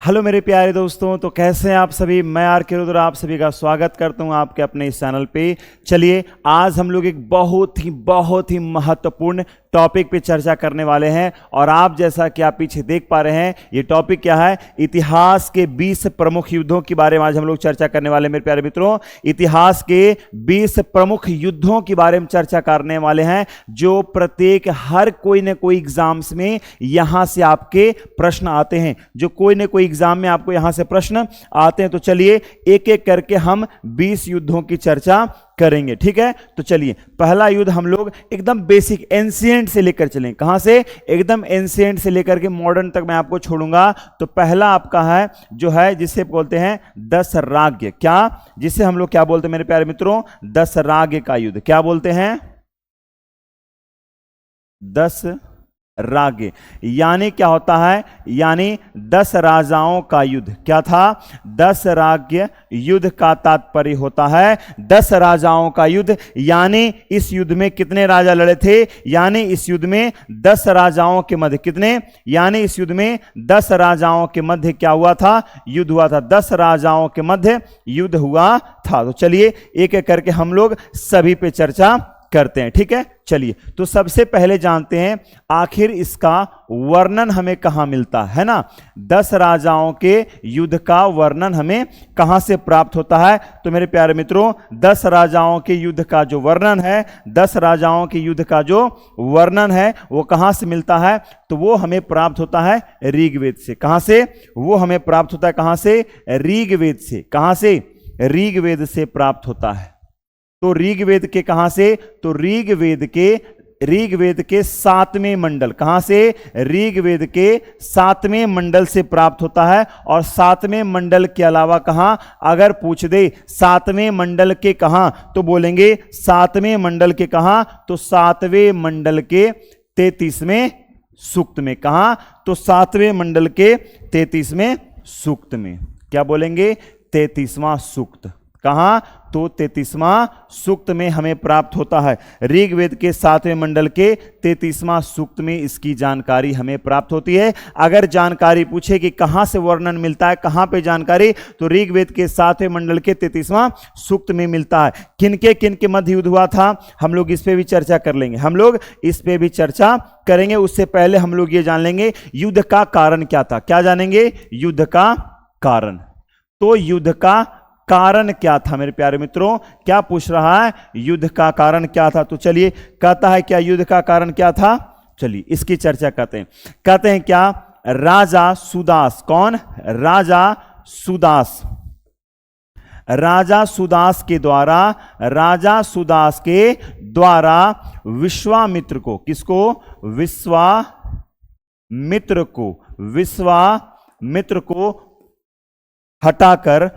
Hello मेरे प्यारे दोस्तों, तो कैसे हैं आप सभी। मैं आर.के. रुद्र आप सभी का स्वागत करता हूं आपके अपने इस चैनल पे। चलिए आज हम लोग एक बहुत ही महत्वपूर्ण टॉपिक पे चर्चा करने वाले हैं। और आप जैसा कि आप पीछे देख पा रहे हैं, ये टॉपिक क्या है? इतिहास के 20 प्रमुख युद्धों के बारे में आज हम लोग चर्चा करने वाले हैं मेरे प्यारे मित्रों। इतिहास के 20 प्रमुख युद्धों के बारे में चर्चा करने वाले हैं, जो प्रत्येक हर कोई न कोई एग्जाम्स में यहां से आपके प्रश्न आते हैं, जो कोई न कोई एग्जाम में आपको यहां से प्रश्न आते हैं। तो चलिए एक एक करके हम 20 युद्धों की चर्चा करेंगे, ठीक है। तो चलिए पहला युद्ध हम लोग एकदम बेसिक एंशिएंट से लेकर चलें। कहां से? एकदम एंशिएंट से लेकर के मॉडर्न तक मैं आपको छोड़ूंगा। तो पहला आपका है जो है जिसे बोलते हैं दशराग्य। क्या? जिसे हम लोग क्या बोलते हैं मेरे प्यारे मित्रों? दशराग्य का युद्ध। क्या बोलते हैं? दशराग्य। यानी क्या होता है? यानी 10 राजाओं का युद्ध। क्या था? दशराग्य युद्ध का तात्पर्य होता है 10 राजाओं का युद्ध। यानी इस युद्ध में कितने राजा लड़े थे? यानी इस युद्ध में 10 राजाओं के मध्य कितने? यानी इस युद्ध में 10 राजाओं के मध्य क्या हुआ था? युद्ध हुआ था। 10 राजाओं के मध्य युद्ध हुआ था। तो चलिए एक एक करके हम लोग सभी पे चर्चा करते हैं, ठीक है। चलिए तो सबसे पहले जानते हैं आखिर इसका वर्णन हमें कहां मिलता है ना। 10 राजाओं के युद्ध का वर्णन हमें कहां से प्राप्त होता है? तो मेरे प्यारे मित्रों 10 राजाओं के युद्ध का जो वर्णन है, 10 राजाओं के युद्ध का जो वर्णन है वो कहां से मिलता है? तो वो हमें प्राप्त होता है ऋग्वेद से। कहां से? वो हमें प्राप्त होता है कहां से? ऋग्वेद से। कहां से? ऋग्वेद से प्राप्त होता है। तो ऋग्वेद के कहां से? तो ऋग्वेद के 7वें मंडल। कहां से? ऋग्वेद के 7वें मंडल से प्राप्त होता है। और 7वें मंडल के अलावा कहां अगर पूछ दे 7वें मंडल के कहां, तो बोलेंगे 7वें मंडल के कहां? तो 7वें मंडल के 33वें सूक्त में। कहां? तो 7वें मंडल के 33वें सूक्त में। क्या बोलेंगे? 33वां सूक्त। कहां? तो 33वां सूक्त में हमें प्राप्त होता है। ऋग्वेद के 7वें मंडल के 33वां सूक्त में इसकी जानकारी हमें प्राप्त होती है। अगर जानकारी पूछे कि कहां से वर्णन मिलता है, कहां पे जानकारी, तो ऋग्वेद के 7वें मंडल के 33वां सूक्त में मिलता है। किनके मध्य युद्ध हुआ था, हम लोग इस पे भी चर्चा कर लेंगे। हम लोग इस पे भी चर्चा करेंगे। उससे पहले हम लोग ये जान लेंगे युद्ध का कारण क्या था। क्या जानेंगे? युद्ध का कारण। तो युद्ध का कारण क्या था मेरे प्यारे मित्रों? क्या पूछ रहा है? युद्ध का कारण क्या था। तो चलिए कहता है क्या युद्ध का कारण क्या था? चलिए इसकी चर्चा करते हैं। कहते हैं क्या? राजा सुदास। कौन? राजा सुदास। राजा सुदास के द्वारा विश्वामित्र को, किसको? विश्वामित्र को हटाकर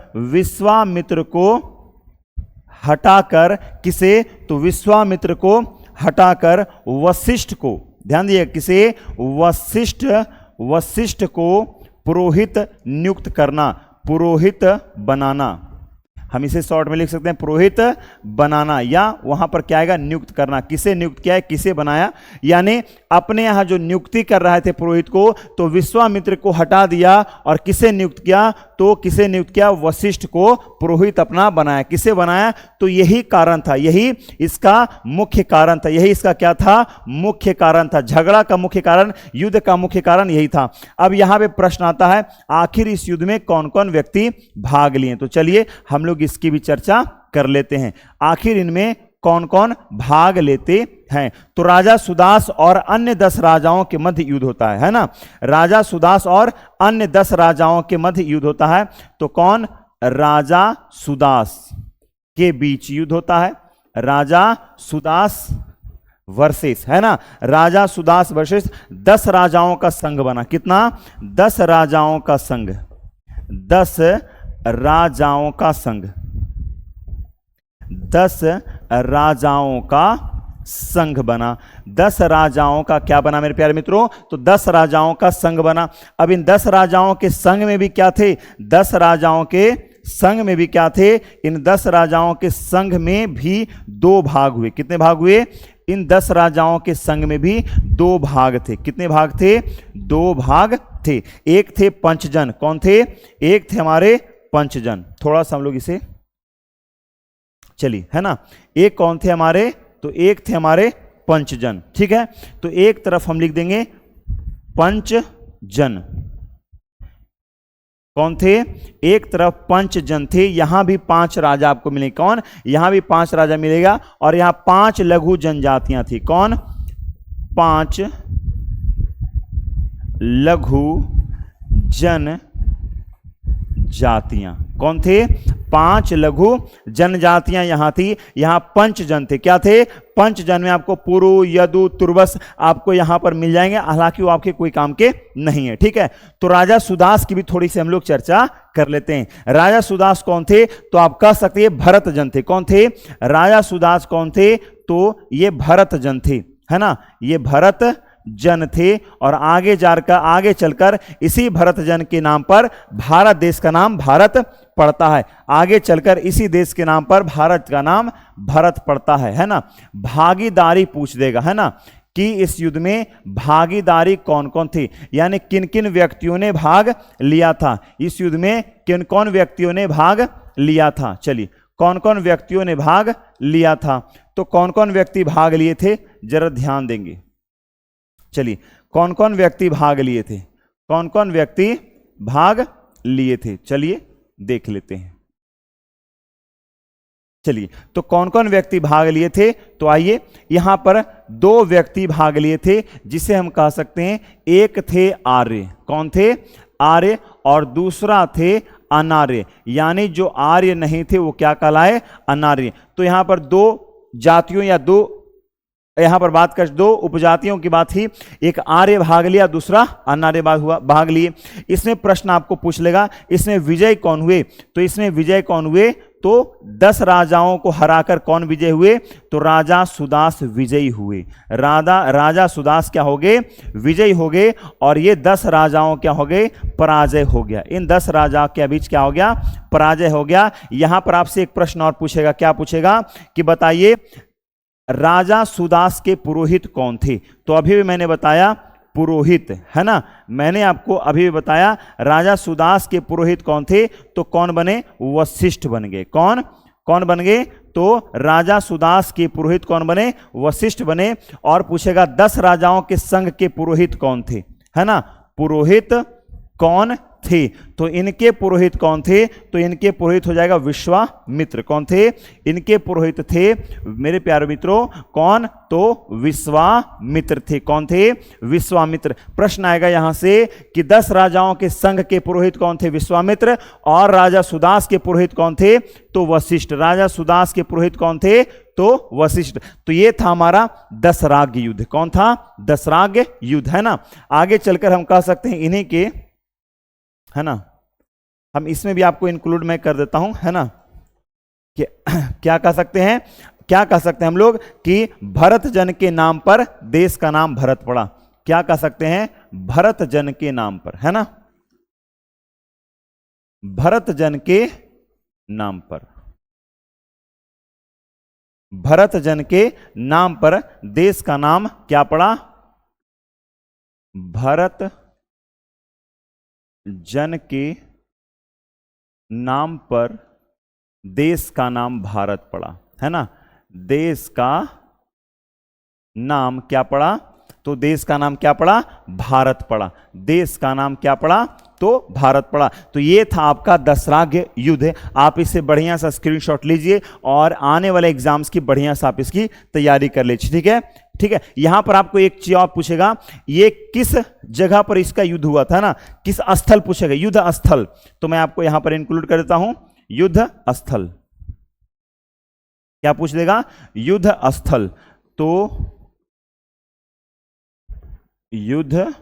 किसे? तो विश्वामित्र को हटाकर वशिष्ठ को, ध्यान दिए, किसे? वशिष्ठ को पुरोहित नियुक्त करना, पुरोहित बनाना। हम इसे शॉर्ट में लिख सकते हैं पुरोहित बनाना, या वहां पर क्या आएगा? नियुक्त करना। किसे नियुक्त किया है? किसे बनाया? यानी अपने यहां जो नियुक्ति कर रहे थे पुरोहित को, तो विश्वामित्र को हटा दिया और किसे नियुक्त किया? तो किसे नियुक्त किया? वशिष्ठ को पुरोहित अपना बनाया। किसे बनाया? तो यही कारण था, यही इसका मुख्य कारण था। यही इसका क्या था? मुख्य कारण था। झगड़ा का मुख्य कारण, युद्ध का मुख्य कारण यही था। अब यहां पे प्रश्न आता है आखिर इस युद्ध में कौन कौन व्यक्ति भाग लिए? तो चलिए हम लोग इसकी भी चर्चा कर लेते हैं। आखिर इनमें कौन कौन भाग लेते हैं? तो राजा सुदास और अन्य 10 राजाओं के मध्य युद्ध होता है ना। राजा सुदास और अन्य 10 राजाओं के मध्य युद्ध होता है। तो कौन? राजा सुदास के बीच युद्ध होता है। राजा सुदास वर्सेस, है ना, राजा सुदास वर्सेस 10 राजाओं का संघ बना। कितना? 10 राजाओं का संघ। 10 राजाओं का संघ। 10 राजाओं का संघ बना। 10 राजाओं का क्या बना मेरे प्यारे मित्रों? तो 10 राजाओं का संघ बना। अब इन 10 राजाओं के संघ में भी क्या थे? 10 राजाओं के संघ में भी क्या थे? इन 10 राजाओं के संघ में भी 2 भाग हुए। कितने भाग हुए? इन 10 राजाओं के संग में भी 2 भाग थे। कितने भाग थे? 2 भाग थे। एक थे पंचजन, कौन थे? एक थे हमारे पंचजन। थोड़ा सा हम लोग इसे चलिए, है ना, एक कौन थे हमारे? तो एक थे हमारे पंचजन, ठीक है। तो एक तरफ हम लिख देंगे पंचजन, कौन थे? एक तरफ पंचजन थे। यहां भी 5 राजा आपको मिले, कौन? यहां भी 5 राजा मिलेगा। और यहां 5 लघु जनजातियां थी, कौन? 5 लघु जनजातियां, कौन थे? 5 लघु जनजातियां यहां थी। यहां पंचजन थे, क्या थे? पंचजन में आपको पुरु, यदु, तुर्वस आपको यहां पर मिल जाएंगे, हालांकि वो आपके कोई काम के नहीं है, ठीक है। तो राजा सुदास की भी थोड़ी सी हम लोग चर्चा कर लेते हैं। राजा सुदास कौन थे? तो आप कह सकते हैं भरत जन थे। कौन थे? राजा सुदास कौन थे? तो ये भरत जन थे, है ना, ये भरत जन थे। और आगे चलकर इसी भरत जन के नाम पर भारत देश का नाम भारत पड़ता है। आगे चलकर इसी देश के नाम पर भारत का नाम भरत पड़ता है ना। भागीदारी पूछ देगा, है ना, कि इस युद्ध में भागीदारी कौन कौन थी, यानी किन किन व्यक्तियों ने भाग लिया था इस युद्ध में, किन कौन व्यक्तियों ने भाग लिया था। चलिए, कौन कौन व्यक्तियों ने भाग लिया था? तो कौन कौन व्यक्ति भाग लिए थे, जरा ध्यान देंगे। चलिए, कौन कौन व्यक्ति भाग लिए थे? कौन कौन व्यक्ति भाग लिए थे? चलिए देख लेते हैं। चलिए, तो कौन कौन व्यक्ति भाग लिए थे? तो आइए, यहां पर 2 व्यक्ति भाग लिए थे, जिसे हम कह सकते हैं, एक थे आर्य, कौन थे? आर्य, और दूसरा थे अनार्य, यानी जो आर्य नहीं थे वो क्या कहलाए? अनार्य। तो यहां पर 2 जातियों या 2, यहां पर बात कर 2 उपजातियों की बात थी। एक आर्य भाग लिया, दूसरा अनार्य भाग लिए। इसमें प्रश्न आपको पूछ लेगा, इसमें विजय कौन हुए? तो इसमें विजय कौन हुए? तो 10 राजाओं को हराकर कौन विजय हुए? तो राजा सुदास विजयी हुए। राजा सुदास क्या हो गए? विजयी हो गए। और ये 10 राजाओं क्या हो गए? पराजय हो गया। इन 10 राजाओं के बीच क्या हो गया? पराजय हो गया। यहां पर आपसे एक प्रश्न और पूछेगा, क्या पूछेगा? कि बताइए राजा सुदास के पुरोहित कौन थे? तो अभी भी मैंने बताया पुरोहित, है ना, मैंने आपको अभी भी बताया राजा सुदास के पुरोहित कौन थे? तो कौन बने? वशिष्ठ बन गए। कौन बन गए? तो राजा सुदास के पुरोहित कौन बने? वशिष्ठ बने। और पूछेगा 10 राजाओं के संघ के पुरोहित कौन थे, है ना, पुरोहित कौन थे? तो इनके पुरोहित कौन थे? तो इनके पुरोहित हो जाएगा विश्वामित्र। कौन थे? इनके पुरोहित थे मेरे प्यारे मित्रों, कौन? तो विश्वामित्र थे। कौन थे? विश्वामित्र। प्रश्न आएगा यहां से कि 10 राजाओं के संघ के पुरोहित कौन थे? विश्वामित्र। और राजा सुदास के पुरोहित कौन थे? तो वशिष्ठ। राजा सुदास के पुरोहित कौन थे? तो वशिष्ठ। तो ये था हमारा दशराग्य युद्ध। कौन था? दशराग्य युद्ध, है ना। आगे चलकर हम कह सकते हैं इन्हीं के, है ना, हम इसमें भी आपको इंक्लूड मैं कर देता हूं, है ना, कि क्या कह सकते हैं, क्या कह सकते हैं हम लोग कि भरत जन के नाम पर देश का नाम भरत पड़ा। क्या कह सकते हैं? भरत जन के नाम पर, है ना, भरत जन के नाम पर, भरत जन के नाम पर देश का नाम क्या पड़ा? भरत जन के नाम पर देश का नाम भारत पड़ा, है ना। देश का नाम क्या पड़ा? तो देश का नाम क्या पड़ा? भारत पड़ा। देश का नाम क्या पड़ा? तो भारत पड़ा। तो ये था आपका दशराग्य युद्ध। आप इसे बढ़िया सा स्क्रीनशॉट लीजिए और आने वाले एग्जाम्स की बढ़िया सा आप इसकी तैयारी कर लीजिए, ठीक है। ठीक है, यहां पर आपको एक चीज और पूछेगा, ये किस जगह पर इसका युद्ध हुआ था ना, किस स्थल पूछेगा, युद्ध स्थल। तो मैं आपको यहां पर इंक्लूड कर देता हूं, युद्ध स्थल। क्या पूछ देगा? युद्ध स्थल। तो युद्ध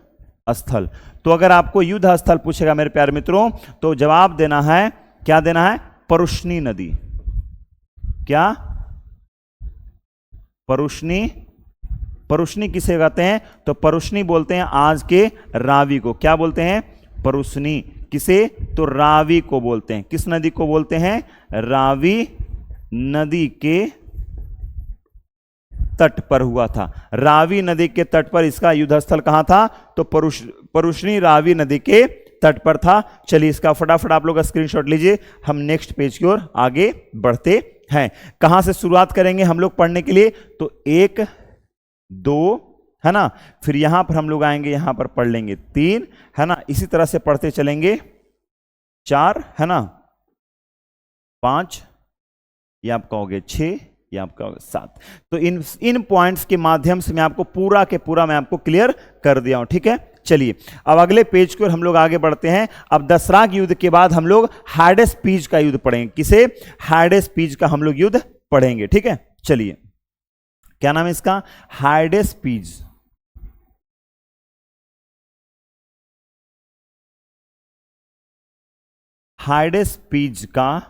स्थल। तो अगर आपको युद्ध स्थल पूछेगा मेरे प्यारे मित्रों, तो जवाब देना है, क्या देना है? परुष्णी नदी। क्या? परुष्णी। परुष्णी किसे कहते हैं? तो परुष्णी बोलते हैं आज के रावी को। क्या बोलते हैं? परुष्णी। किसे? तो रावी को बोलते हैं। किस नदी को बोलते हैं? रावी नदी के तट पर हुआ था। रावी नदी के तट पर इसका युद्ध स्थल कहां था? तो परुष्णी रावी नदी के तट पर था। चलिए इसका फटाफट आप लोग स्क्रीनशॉट लीजिए, हम नेक्स्ट पेज की ओर आगे बढ़ते हैं। कहां से शुरुआत करेंगे हम लोग पढ़ने के लिए? तो 1 2 है ना, फिर यहां पर हम लोग आएंगे, यहां पर पढ़ लेंगे 3 है ना, इसी तरह से पढ़ते चलेंगे 4 है ना, 5, ये आपका हो गया 6, ये आपका हो गया 7। तो इन पॉइंट्स के माध्यम से मैं आपको पूरा के पूरा मैं आपको क्लियर कर दिया हूं। ठीक है, चलिए अब अगले पेज की ओर हम लोग आगे बढ़ते हैं। अब दसराग युद्ध के बाद हम लोग हार्डेस्पीज का युद्ध पढ़ेंगे। किसे? हार्डेस्पीज का हम लोग युद्ध पढ़ेंगे। ठीक है, चलिए क्या नाम है इसका? हार्डेस्पीज। हार्डेस्पीज का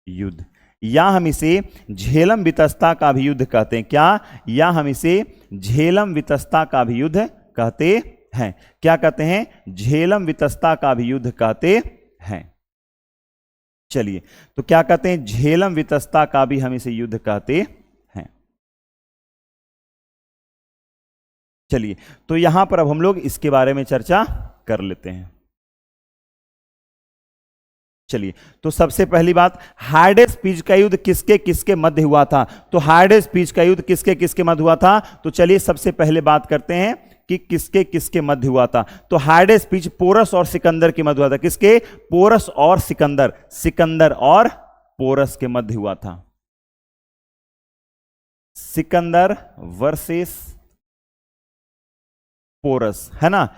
युद्ध, या हम इसे झेलम वितस्ता का भी युद्ध कहते हैं। क्या? या हम इसे झेलम वितस्ता का भी युद्ध कहते हैं। क्या कहते हैं? झेलम वितस्ता का भी युद्ध कहते हैं। चलिए, तो क्या कहते हैं? झेलम वितस्ता का भी हम इसे युद्ध कहते हैं। चलिए, तो यहां पर अब हम लोग इसके बारे में चर्चा कर लेते हैं। चलिए, तो सबसे पहली बात, हार्डेस्पीज का युद्ध किसके किसके मध्य हुआ था? तो हार्डेस्पीज का युद्ध किसके किसके मध्य हुआ था? तो चलिए सबसे पहले बात करते हैं कि किसके किसके मध्य हुआ था। तो हार्डेस्पीज पोरस और सिकंदर के मध्य हुआ था। किसके? पोरस और सिकंदर, सिकंदर और पोरस के मध्य हुआ था। सिकंदर वर्सेस पोरस, है ना।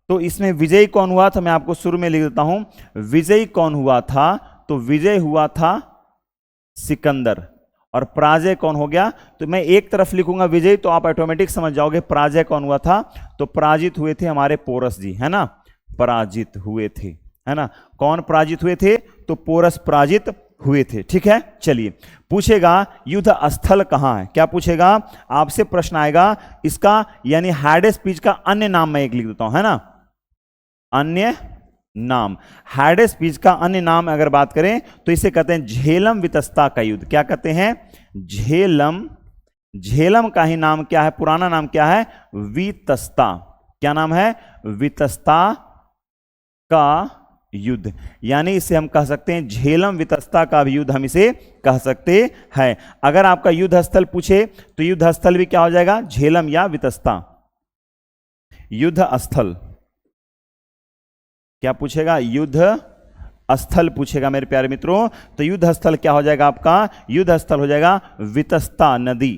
तो इसमें विजयी कौन हुआ था? मैं आपको शुरू में लिख देता हूं। विजयी कौन हुआ था? तो विजय हुआ था सिकंदर, और पराजय कौन हो गया? तो मैं एक तरफ लिखूंगा विजय, तो आप ऑटोमेटिक समझ जाओगे पराजय कौन हुआ था। तो पराजित हुए थे हमारे पोरस जी, है ना, पराजित हुए थे, है ना। कौन पराजित हुए थे? तो पोरस पराजित हुए थे। ठीक है, चलिए पूछेगा युद्ध स्थल कहां है? क्या पूछेगा? आपसे प्रश्न आएगा इसका, यानी हार्डेस्पीज का अन्य नाम मैं एक लिख देता हूं, है ना, अन्य नाम। हार्डेस्पीज का अन्य नाम अगर बात करें तो इसे कहते हैं झेलम वितस्ता का युद्ध। क्या कहते हैं? झेलम। झेलम का ही नाम क्या है? पुराना नाम क्या है? वितस्ता। क्या नाम है? वितस्ता का युद्ध, यानी इसे हम कह सकते हैं झेलम वितस्ता का भी युद्ध हम इसे कह सकते हैं। अगर आपका युद्ध स्थल पूछे तो युद्ध स्थल भी क्या हो जाएगा? झेलम या वितस्ता। युद्ध स्थल क्या पूछेगा? युद्ध स्थल पूछेगा मेरे प्यारे मित्रों। तो युद्ध स्थल क्या हो जाएगा आपका? युद्ध स्थल हो जाएगा वितस्ता नदी।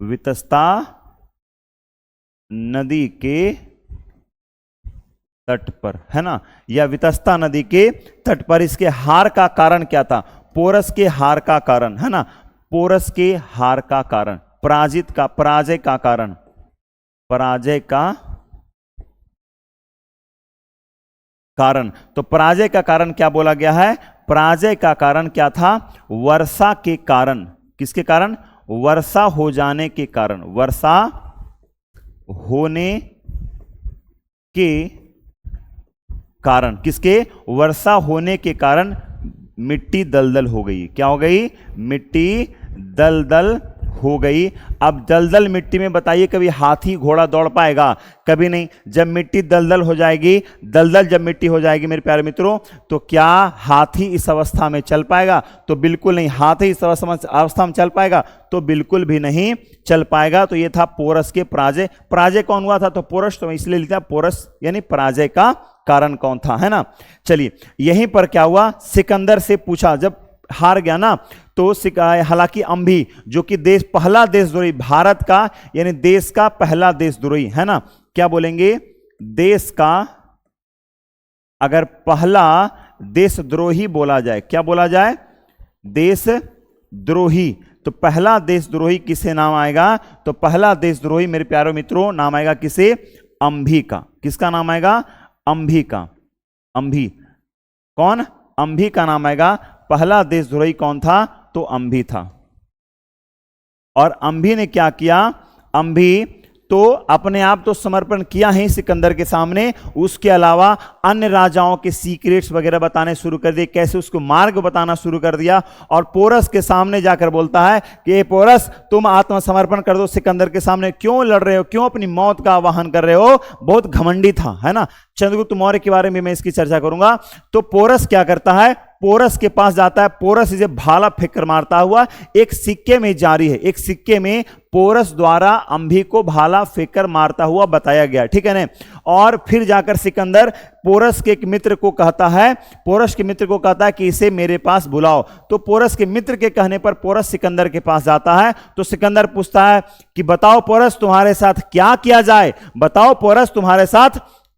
वितस्ता नदी के तट पर, है ना, या वितस्ता नदी के तट पर। इसके हार का कारण क्या था? पोरस के हार का कारण, है ना, पोरस के हार का कारण, पराजय का कारण, पराजय का कारण। तो पराजय का कारण क्या बोला गया है? पराजय का कारण क्या था? वर्षा के कारण। किसके कारण? वर्षा हो जाने के कारण, वर्षा होने के कारण। किसके? वर्षा होने के कारण मिट्टी दलदल हो गई। क्या हो गई? मिट्टी दलदल हो गई। अब दलदल मिट्टी में बताइए कभी हाथी घोड़ा दौड़ पाएगा? कभी नहीं। जब मिट्टी दलदल हो जाएगी, दलदल जब मिट्टी हो जाएगी मेरे प्यारे मित्रों, तो क्या हाथी इस अवस्था में चल पाएगा? तो बिल्कुल नहीं। हाथी इस अवस्था में चल पाएगा? तो बिल्कुल भी नहीं चल पाएगा। तो ये था पोरस के पराजय। पराजय कौन हुआ था? तो पोरस। तो इसलिए लिखा पोरस, यानी पराजय का कारण कौन था, है ना। चलिए, यहीं पर क्या हुआ? सिकंदर से पूछा, जब हार गया ना, तो हालांकि अंभी, जो कि पहला देशद्रोही, भारत का यानी देश का पहला देशद्रोही, है ना, क्या बोलेंगे? देश का अगर पहला देशद्रोही बोला जाए, क्या बोला जाए? देशद्रोही। तो पहला देशद्रोही किसे नाम आएगा? तो पहला देशद्रोही मेरे प्यारे मित्रों नाम आएगा किसे? अंभी का। किसका नाम आएगा? अंभी का। अंभी कौन? अंभी का नाम आएगा। पहला देशद्रोही कौन था? तो अंभी था। और अंभी ने क्या किया? अंभी तो अपने आप तो समर्पण किया ही सिकंदर के सामने, उसके अलावा अन्य राजाओं के सीक्रेट्स वगैरह बताने शुरू कर दिए, कैसे उसको मार्ग बताना शुरू कर दिया। और पोरस के सामने जाकर बोलता है कि पोरस तुम आत्मसमर्पण कर दो सिकंदर के सामने, क्यों लड़ रहे हो, क्यों अपनी मौत का आह्वान कर रहे हो। बहुत घमंडी था, है ना। चंद्रगुप्त मौर्य के बारे में मैं इसकी चर्चा करूंगा। तो पोरस क्या करता है, पोरस के पास जाता है, पोरस इसे भाला फेंककर मारता हुआ, एक सिक्के में जारी है, एक सिक्के में पोरस द्वारा अंभी को भाला फेंककर मारता हुआ बताया गया, ठीक है ना। और फिर जाकर सिकंदर पोरस के एक मित्र को कहता है, पोरस के मित्र को कहता है कि इसे मेरे पास बुलाओ। तो पोरस के मित्र के कहने पर पोरस सिकंदर के पास जाता है। तो सिकंदर पूछता है कि बताओ पोरस तुम्हारे साथ क्या किया जाए, बताओ पोरस तुम्हारे साथ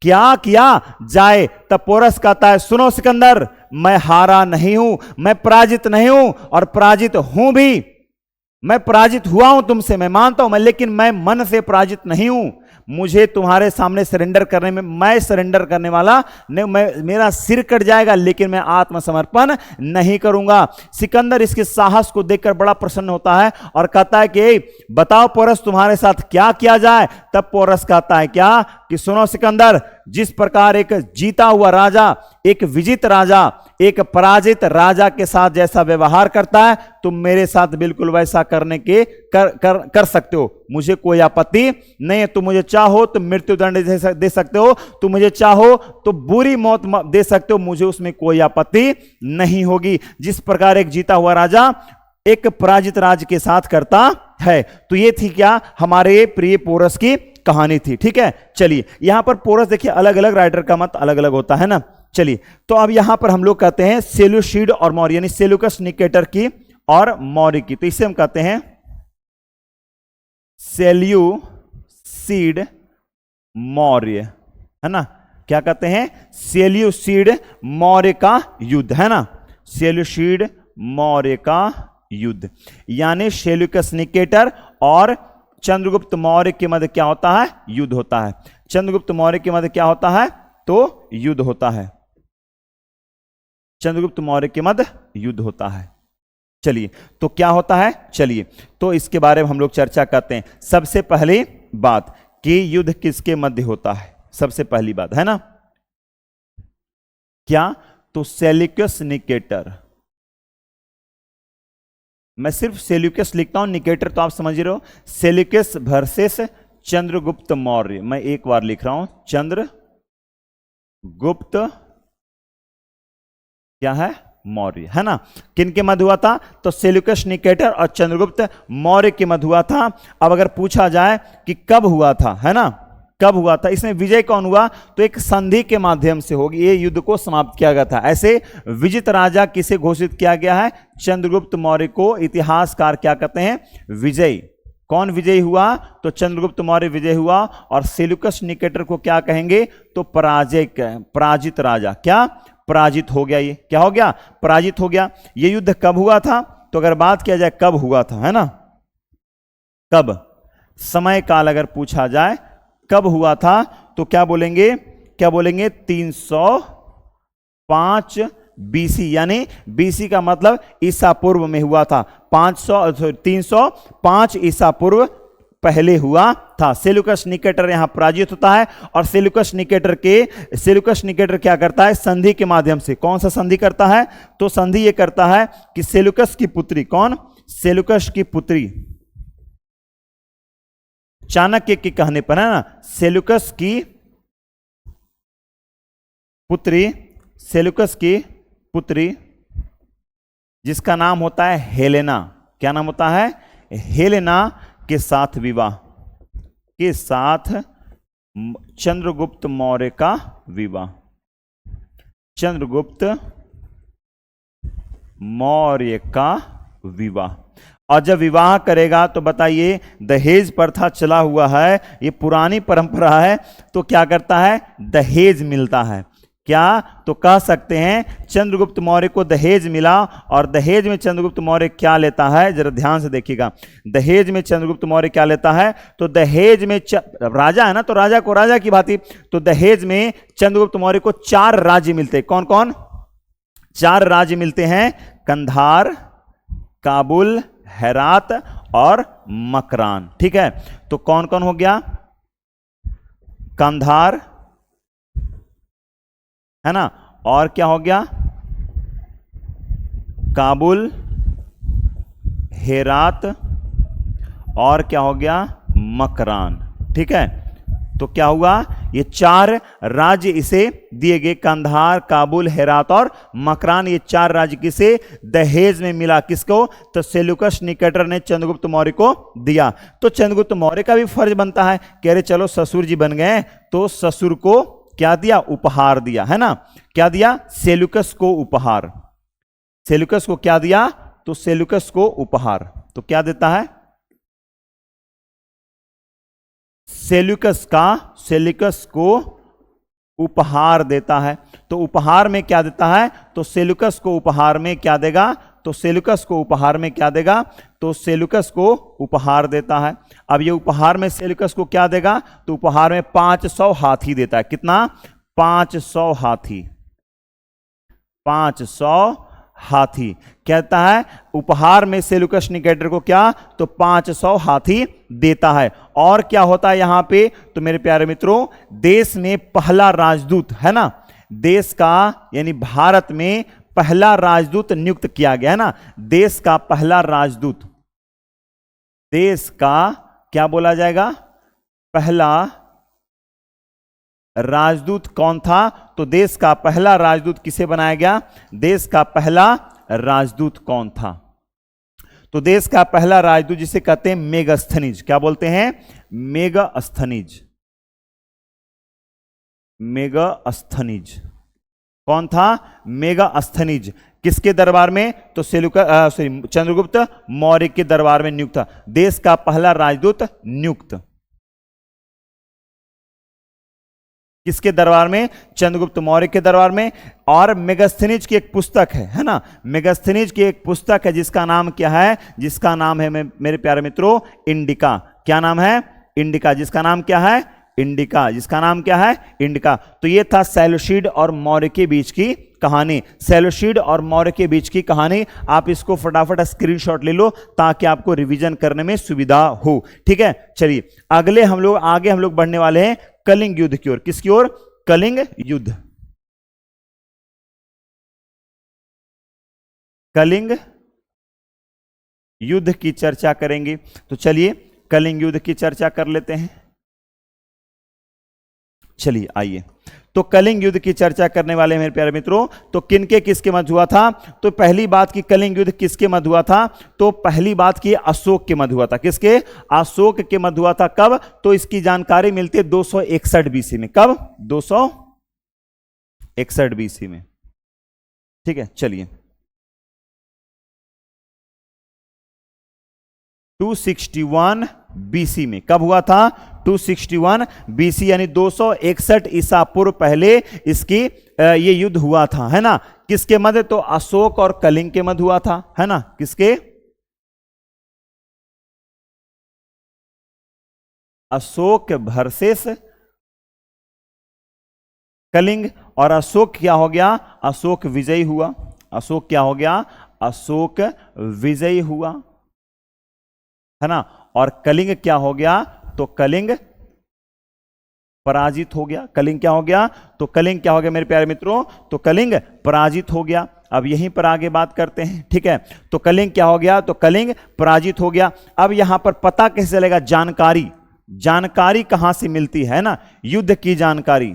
क्या किया जाए। तब पोरस कहता है सुनो सिकंदर, मैं हारा नहीं हूं, मैं पराजित नहीं हूं, और पराजित हूं भी, मैं पराजित हुआ हूं तुमसे, मैं मानता हूं, लेकिन मैं मन से पराजित नहीं हूं। मुझे तुम्हारे सामने सरेंडर करने में, मैं सरेंडर करने वाला नहीं, मेरा सिर कट जाएगा, लेकिन मैं आत्मसमर्पण नहीं करूंगा। सिकंदर इसके साहस को देखकर बड़ा प्रसन्न होता है और कहता है कि बताओ पोरस तुम्हारे साथ क्या किया जाए। तब पोरस कहता है क्या कि सुनो सिकंदर, जिस प्रकार एक जीता हुआ राजा, एक विजित राजा एक पराजित राजा के साथ जैसा व्यवहार करता है, तुम मेरे साथ बिल्कुल वैसा करने के कर सकते हो, मुझे कोई आपत्ति नहीं है। तुम मुझे चाहो तो मृत्युदंड दे सकते हो, तुम मुझे चाहो तो बुरी मौत दे सकते हो, मुझे उसमें कोई आपत्ति नहीं होगी। जिस प्रकार एक जीता हुआ राजा एक पराजित राज के साथ करता है। तो ये थी क्या, हमारे प्रिय पोरस की कहानी थी, ठीक है। चलिए यहां पर पोरस देखिए, अलग अलग राइटर का मत अलग अलग होता है ना। चलिए तो अब यहां पर हम लोग कहते हैं सेल्यूसिड और मौर्य, यानी सेल्यूकस निकेटर की और मौर्य की। तो इसे हम कहते हैं सेल्यूसिड मौर्य, है ना। क्या कहते हैं, सेल्यूसिड मौर्य का युद्ध, है ना। सेल्यूसिड मौर्य का युद्ध, यानी सेल्यूकस निकेटर और चंद्रगुप्त मौर्य के मध्य क्या होता है, युद्ध होता है। चंद्रगुप्त मौर्य के मध्य क्या होता है, तो युद्ध होता है। चंद्रगुप्त मौर्य के मध्य युद्ध होता है। चलिए तो क्या होता है, चलिए तो इसके बारे में हम लोग चर्चा करते हैं। सबसे पहली बात कि युद्ध किसके मध्य होता है, सबसे पहली बात, है ना। क्या, तो सेल्यूकस निकेटर। मैं सिर्फ सेल्यूकस लिखता हूं, निकेटर तो आप समझ रहे हो। सेल्यूकस वर्सेस चंद्रगुप्त मौर्य, मैं एक बार लिख रहा हूं, चंद्रगुप्त क्या है, मौर्य, है ना। किनके मध्य हुआ था, तो सेल्यूकस निकेटर और चंद्रगुप्त मौर्य के मध्य हुआ था। अब अगर पूछा जाए कि कब हुआ था, है ना, कब हुआ था, इसमें विजय कौन हुआ, तो एक संधि के माध्यम से होगी, ये युद्ध को समाप्त किया गया था। ऐसे विजित राजा किसे घोषित किया गया है, चंद्रगुप्त मौर्य को इतिहासकार क्या कहते हैं, विजयी। कौन विजयी हुआ, तो चंद्रगुप्त मौर्य विजय हुआ। और सेल्यूकस निकेटर को क्या कहेंगे, तो पराजित राजा, क्या पराजित हो गया, ये क्या हो गया, पराजित हो गया। ये युद्ध कब हुआ था, तो अगर बात किया जाए कब हुआ था, है ना, कब, समय काल अगर पूछा जाए कब हुआ था, तो क्या बोलेंगे, क्या बोलेंगे, 305 बीसी, यानी बीसी का मतलब ईसा पूर्व में हुआ था। 305 ईसा पूर्व पहले हुआ था। सेल्यूकस निकेटर यहां पराजित होता है। और सेल्यूकस निकेटर क्या करता है, संधि के माध्यम से। कौन सा संधि करता है, तो संधि ये करता है कि सेल्यूकस की पुत्री, कौन, सेल्यूकस की पुत्री, चाणक्य के कहने पर, है ना, सेल्यूकस की पुत्री, सेल्यूकस की पुत्री जिसका नाम होता है हेलेना, क्या नाम होता है, हेलेना के साथ विवाह, के साथ चंद्रगुप्त मौर्य का विवाह, चंद्रगुप्त मौर्य का विवाह। और जब विवाह करेगा तो बताइए, दहेज प्रथा चला हुआ है, ये पुरानी परंपरा है, तो क्या करता है, दहेज मिलता है। क्या, तो कह सकते हैं चंद्रगुप्त मौर्य को दहेज मिला। और दहेज में चंद्रगुप्त मौर्य क्या लेता है, जरा ध्यान से देखिएगा, दहेज में चंद्रगुप्त मौर्य क्या लेता है, तो दहेज में राजा है ना, तो राजा को राजा की भांति, तो दहेज में चंद्रगुप्त मौर्य को 4 राज्य मिलते हैं। कौन कौन, 4 राज्य मिलते हैं, कंधार, काबुल, हेरात और मकरान, ठीक है। तो कौन कौन हो गया, कंधार, है ना, और क्या हो गया, काबुल, हेरात, और क्या हो गया, मकरान। ठीक है, तो क्या हुआ, ये 4 राज्य इसे दिए गए, कंधार, काबुल, हेरात और मकरान, ये 4 राज्य किसे दहेज में मिला, किसको, तो सेल्यूकस निकेटर ने चंद्रगुप्त मौर्य को दिया। तो चंद्रगुप्त मौर्य का भी फर्ज बनता है कि अरे चलो ससुर जी बन गए, तो ससुर को क्या दिया, उपहार दिया, है ना, क्या दिया, सेल्यूकस को उपहार, सेल्यूकस को क्या दिया, तो सेल्यूकस को उपहार, तो क्या देता है, सेल्यूकस को उपहार देता है। तो उपहार में क्या देता है, तो सेल्यूकस को उपहार में क्या देगा, तो सेल्यूकस को उपहार में क्या देगा, तो सेल्यूकस को उपहार देता है। अब ये उपहार में सेल्यूकस को क्या देगा, तो उपहार में 500 हाथी देता है, कितना, 500 हाथी, 500 हाथी कहता है, उपहार में सेल्यूकस निकेटर को क्या, तो 500 हाथी देता है। और क्या होता है यहां पे, तो मेरे प्यारे मित्रों, देश में पहला राजदूत, है ना, देश का यानी भारत में पहला राजदूत नियुक्त किया गया, है ना, देश का पहला राजदूत, देश का क्या बोला जाएगा, पहला राजदूत कौन था, तो देश का पहला राजदूत किसे बनाया गया, देश का पहला राजदूत कौन था, तो देश का पहला राजदूत जिसे कहते हैं मेगास्थनीज, क्या बोलते हैं, मेगास्थनीज, मेगास्थनीज कौन था, मेगास्थनीज, किसके दरबार में, तो चंद्रगुप्त मौर्य के दरबार में नियुक्त था, देश का पहला राजदूत नियुक्त, किसके दरबार में, चंद्रगुप्त मौर्य के दरबार में। और मेगास्थनीज की एक पुस्तक है ना, मेगास्थनीज की एक पुस्तक है जिसका नाम क्या है, जिसका नाम है मेरे प्यारे मित्रों इंडिका, क्या नाम है, इंडिका, जिसका नाम क्या है, इंडिका, जिसका नाम क्या है, इंडिका। तो ये था सेल्यूसिड और मौर्य के बीच की कहानी, सेल्यूसिड और मौर्य के बीच की कहानी। आप इसको फटाफट स्क्रीनशॉट ले लो ताकि आपको रिवीजन करने में सुविधा हो। ठीक है, चलिए आगे हम लोग बढ़ने वाले हैं कलिंग युद्ध की ओर। किसकी ओर, कलिंग युद्ध, कलिंग युद्ध की चर्चा करेंगे। तो चलिए कलिंग युद्ध की चर्चा कर लेते हैं। चलिए आइए, तो कलिंग युद्ध की चर्चा करने वाले मेरे प्यारे मित्रों, तो किनके किसके मध्य हुआ था, तो पहली बात की कलिंग युद्ध किसके मध्य हुआ था, तो पहली बात की अशोक के मध्य हुआ था, किसके, अशोक के मध्य हुआ था। कब, तो इसकी जानकारी मिलती है 261 बीसी में, कब, 261 बीसी में। ठीक है, चलिए 261 बीसी में, कब हुआ था, 261 बीसी यानी 261 ईसा पूर्व पहले इसकी ये युद्ध हुआ था, है ना, किसके मध्य, तो अशोक और कलिंग के मध्य हुआ था, है ना, किसके, अशोक वर्सेस कलिंग। और अशोक क्या हो गया, अशोक विजयी हुआ, अशोक क्या हो गया, अशोक विजयी हुआ, है ना। और कलिंग क्या हो गया, तो कलिंग पराजित हो गया, कलिंग क्या हो गया, तो कलिंग क्या हो गया मेरे प्यारे मित्रों, तो कलिंग पराजित हो गया। अब यहीं पर आगे बात करते हैं, ठीक है, तो कलिंग क्या हो गया, तो कलिंग पराजित हो गया। अब यहां पर पता कैसे चलेगा, जानकारी, जानकारी कहां से मिलती है ना, युद्ध की जानकारी,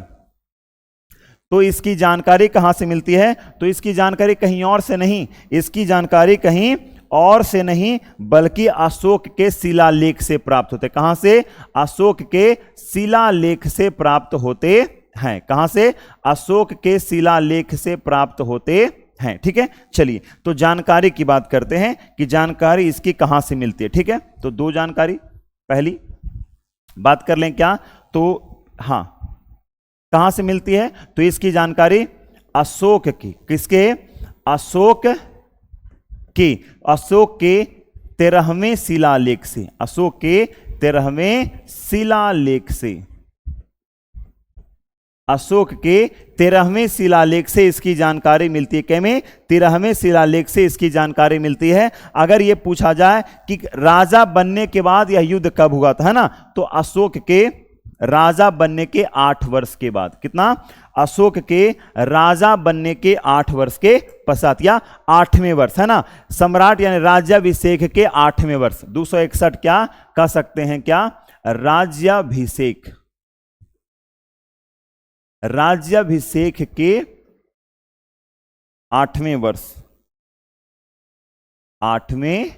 तो इसकी जानकारी कहां से मिलती है, तो इसकी जानकारी कहीं और से नहीं, इसकी जानकारी कहीं और से नहीं बल्कि अशोक के शिलालेख से प्राप्त होते। कहां से, अशोक के शिलालेख से प्राप्त होते हैं, कहां से, अशोक के शिलालेख से प्राप्त होते हैं। ठीक है, चलिए तो जानकारी की बात करते हैं कि जानकारी इसकी कहां से मिलती है। ठीक है, तो दो जानकारी, पहली बात कर लें क्या, तो हां कहां से मिलती है, तो इसकी जानकारी अशोक की, किसके, अशोक की, अशोक के 13वें शिलालेख से, अशोक के 13वें शिलालेख से, अशोक के 13वें शिलालेख से इसकी जानकारी मिलती है। क्या में, 13वें शिलालेख से इसकी जानकारी मिलती है। अगर यह पूछा जाए कि राजा बनने के बाद यह युद्ध कब हुआ था, है ना, तो अशोक के राजा बनने के 8 वर्ष के बाद, कितना, अशोक के राजा बनने के 8 वर्ष के पश्चात, या 8वें वर्ष, है ना, सम्राट यानी राज्याभिषेक के 8वें वर्ष, 261 क्या कह सकते हैं, क्या, राज्याभिषेक, राज्याभिषेक के 8वें वर्ष, 8वें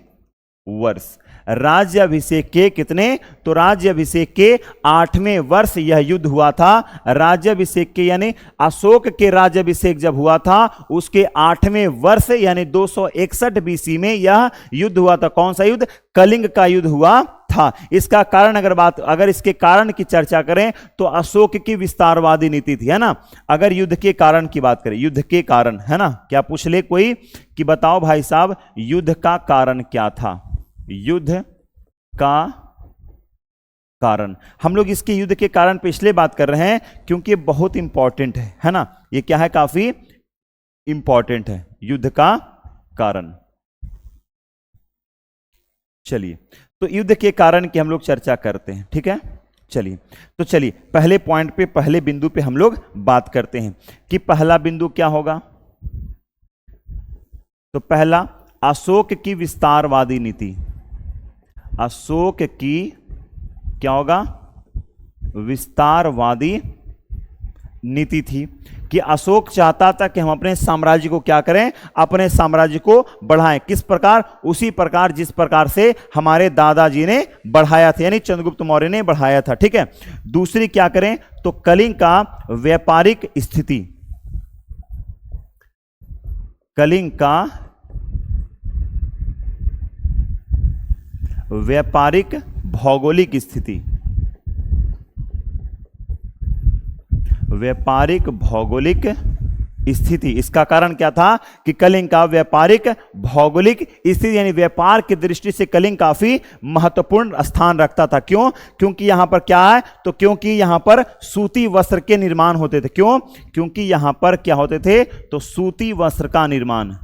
वर्ष, राज्याभिषेक के कितने, तो राज्याभिषेक के 8वें वर्ष यह युद्ध हुआ था। राज्याभिषेक के यानी अशोक के राज्याभिषेक जब हुआ था उसके 8वें वर्ष यानी 261 बीसी में यह युद्ध हुआ था। कौन सा युद्ध, कलिंग का युद्ध हुआ था। इसका कारण अगर इसके कारण की चर्चा करें तो अशोक की विस्तारवादी नीति थी, है ना। अगर युद्ध के कारण की बात करें, युद्ध के कारण, है ना, क्या पूछ ले कोई कि बताओ भाई साहब युद्ध का कारण क्या था, युद्ध का कारण। हम लोग इसके युद्ध के कारण पे इसलिए बात कर रहे हैं क्योंकि बहुत इंपॉर्टेंट है ना, ये क्या है, काफी इंपॉर्टेंट है, युद्ध का कारण। चलिए, तो युद्ध के कारण की हम लोग चर्चा करते हैं, ठीक है। चलिए, तो चलिए पहले पॉइंट पे, पहले बिंदु पे हम लोग बात करते हैं कि पहला बिंदु क्या होगा। तो पहला, अशोक की विस्तारवादी नीति, अशोक की क्या होगा, विस्तारवादी नीति थी कि अशोक चाहता था कि हम अपने साम्राज्य को क्या करें, अपने साम्राज्य को बढ़ाएं। किस प्रकार, उसी प्रकार जिस प्रकार से हमारे दादाजी ने बढ़ाया था, यानी चंद्रगुप्त मौर्य ने बढ़ाया था, ठीक है। दूसरी क्या करें, तो कलिंग का व्यापारिक स्थिति, कलिंग का व्यापारिक भौगोलिक स्थिति, व्यापारिक भौगोलिक स्थिति। इसका कारण क्या था कि कलिंग का व्यापारिक भौगोलिक स्थिति यानी व्यापार की दृष्टि से कलिंग काफी महत्वपूर्ण स्थान रखता था। क्यों, क्योंकि यहां पर क्या है, तो क्योंकि यहां पर सूती वस्त्र के निर्माण होते थे। क्यों, क्योंकि यहां पर क्या होते थे, तो सूती वस्त्र का निर्माण,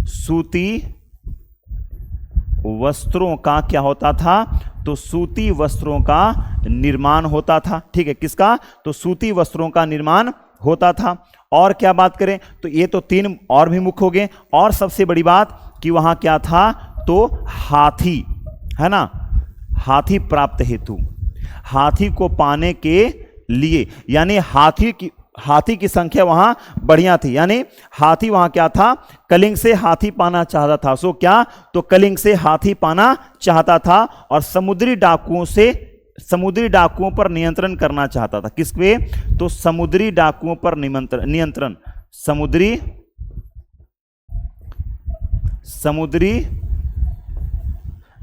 सूती वस्त्रों का क्या होता था, तो सूती वस्त्रों का निर्माण होता था, ठीक है। किसका, तो सूती वस्त्रों का निर्माण होता था। और क्या बात करें, तो ये तो 3 और भी मुख्य हो गए। और सबसे बड़ी बात कि वहां क्या था, तो हाथी, है ना, हाथी प्राप्त हेतु, हाथी को पाने के लिए, यानी हाथी की संख्या वहां बढ़िया थी, यानी हाथी वहां क्या था, कलिंग से हाथी पाना चाहता था। सो क्या, तो कलिंग से हाथी पाना चाहता था और समुद्री डाकुओं पर नियंत्रण करना चाहता था। किस पे, तो समुद्री डाकुओं पर नियंत्रण, समुद्री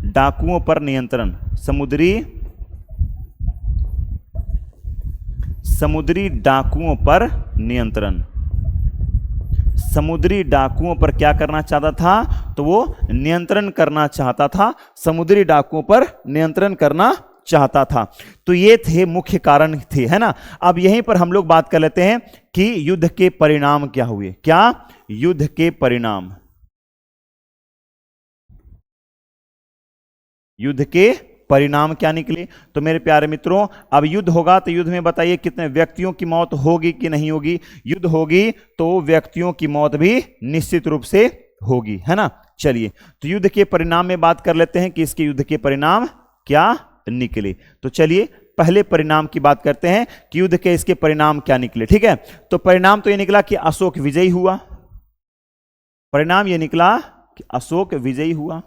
डाकुओं पर नियंत्रण, समुद्री डाकुओं पर नियंत्रण, समुद्री डाकुओं पर क्या करना चाहता था, तो वो नियंत्रण करना चाहता था, समुद्री डाकुओं पर नियंत्रण करना चाहता था। तो ये थे मुख्य कारण थे, है ना। अब यहीं पर हम लोग बात कर लेते हैं कि युद्ध के परिणाम क्या हुए। क्या, युद्ध के परिणाम, युद्ध के परिणाम क्या निकले। तो मेरे प्यारे मित्रों, अब युद्ध होगा तो युद्ध में बताइए कितने व्यक्तियों की मौत होगी कि नहीं होगी। युद्ध होगी तो व्यक्तियों की मौत भी निश्चित रूप से होगी, है ना। चलिए, तो युद्ध के परिणाम में बात कर लेते हैं कि इसके युद्ध के परिणाम क्या निकले। तो चलिए पहले परिणाम की बात करते हैं कि युद्ध के इसके परिणाम क्या निकले, ठीक है। तो परिणाम तो ये निकला कि अशोक विजयी हुआ, परिणाम ये निकला कि अशोक विजयी हुआ,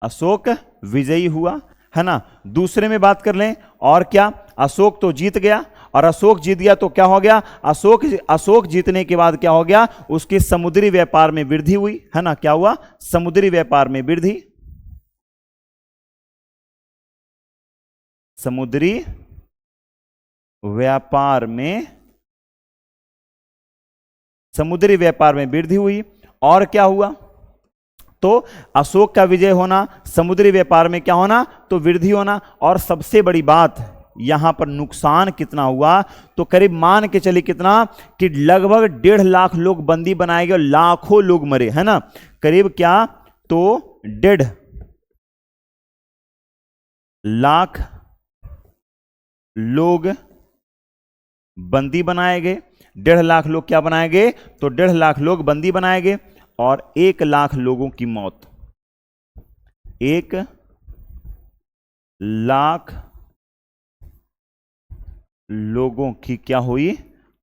अशोक विजयी हुआ, है ना। दूसरे में बात कर लें, और क्या, अशोक तो जीत गया, और अशोक जीत गया तो क्या हो गया, अशोक जीतने के बाद क्या हो गया, उसके समुद्री व्यापार में वृद्धि हुई, है ना। क्या हुआ, समुद्री व्यापार में वृद्धि, समुद्री व्यापार में वृद्धि हुई। और क्या हुआ, तो अशोक का विजय होना, समुद्री व्यापार में क्या होना, तो वृद्धि होना। और सबसे बड़ी बात यहां पर नुकसान कितना हुआ, तो करीब मान के चलिए कितना, कि लगभग 1.5 लाख लोग बंदी बनाए गए, लाखों लोग मरे, है ना। करीब क्या, तो लाख लोग बंदी बनाए गए। 1.5 लाख लोग क्या बनाए गए? तो 1.5 लाख लोग बंदी बनाए गए और 1 लाख लोगों की मौत। 1 लाख लोगों की क्या हुई?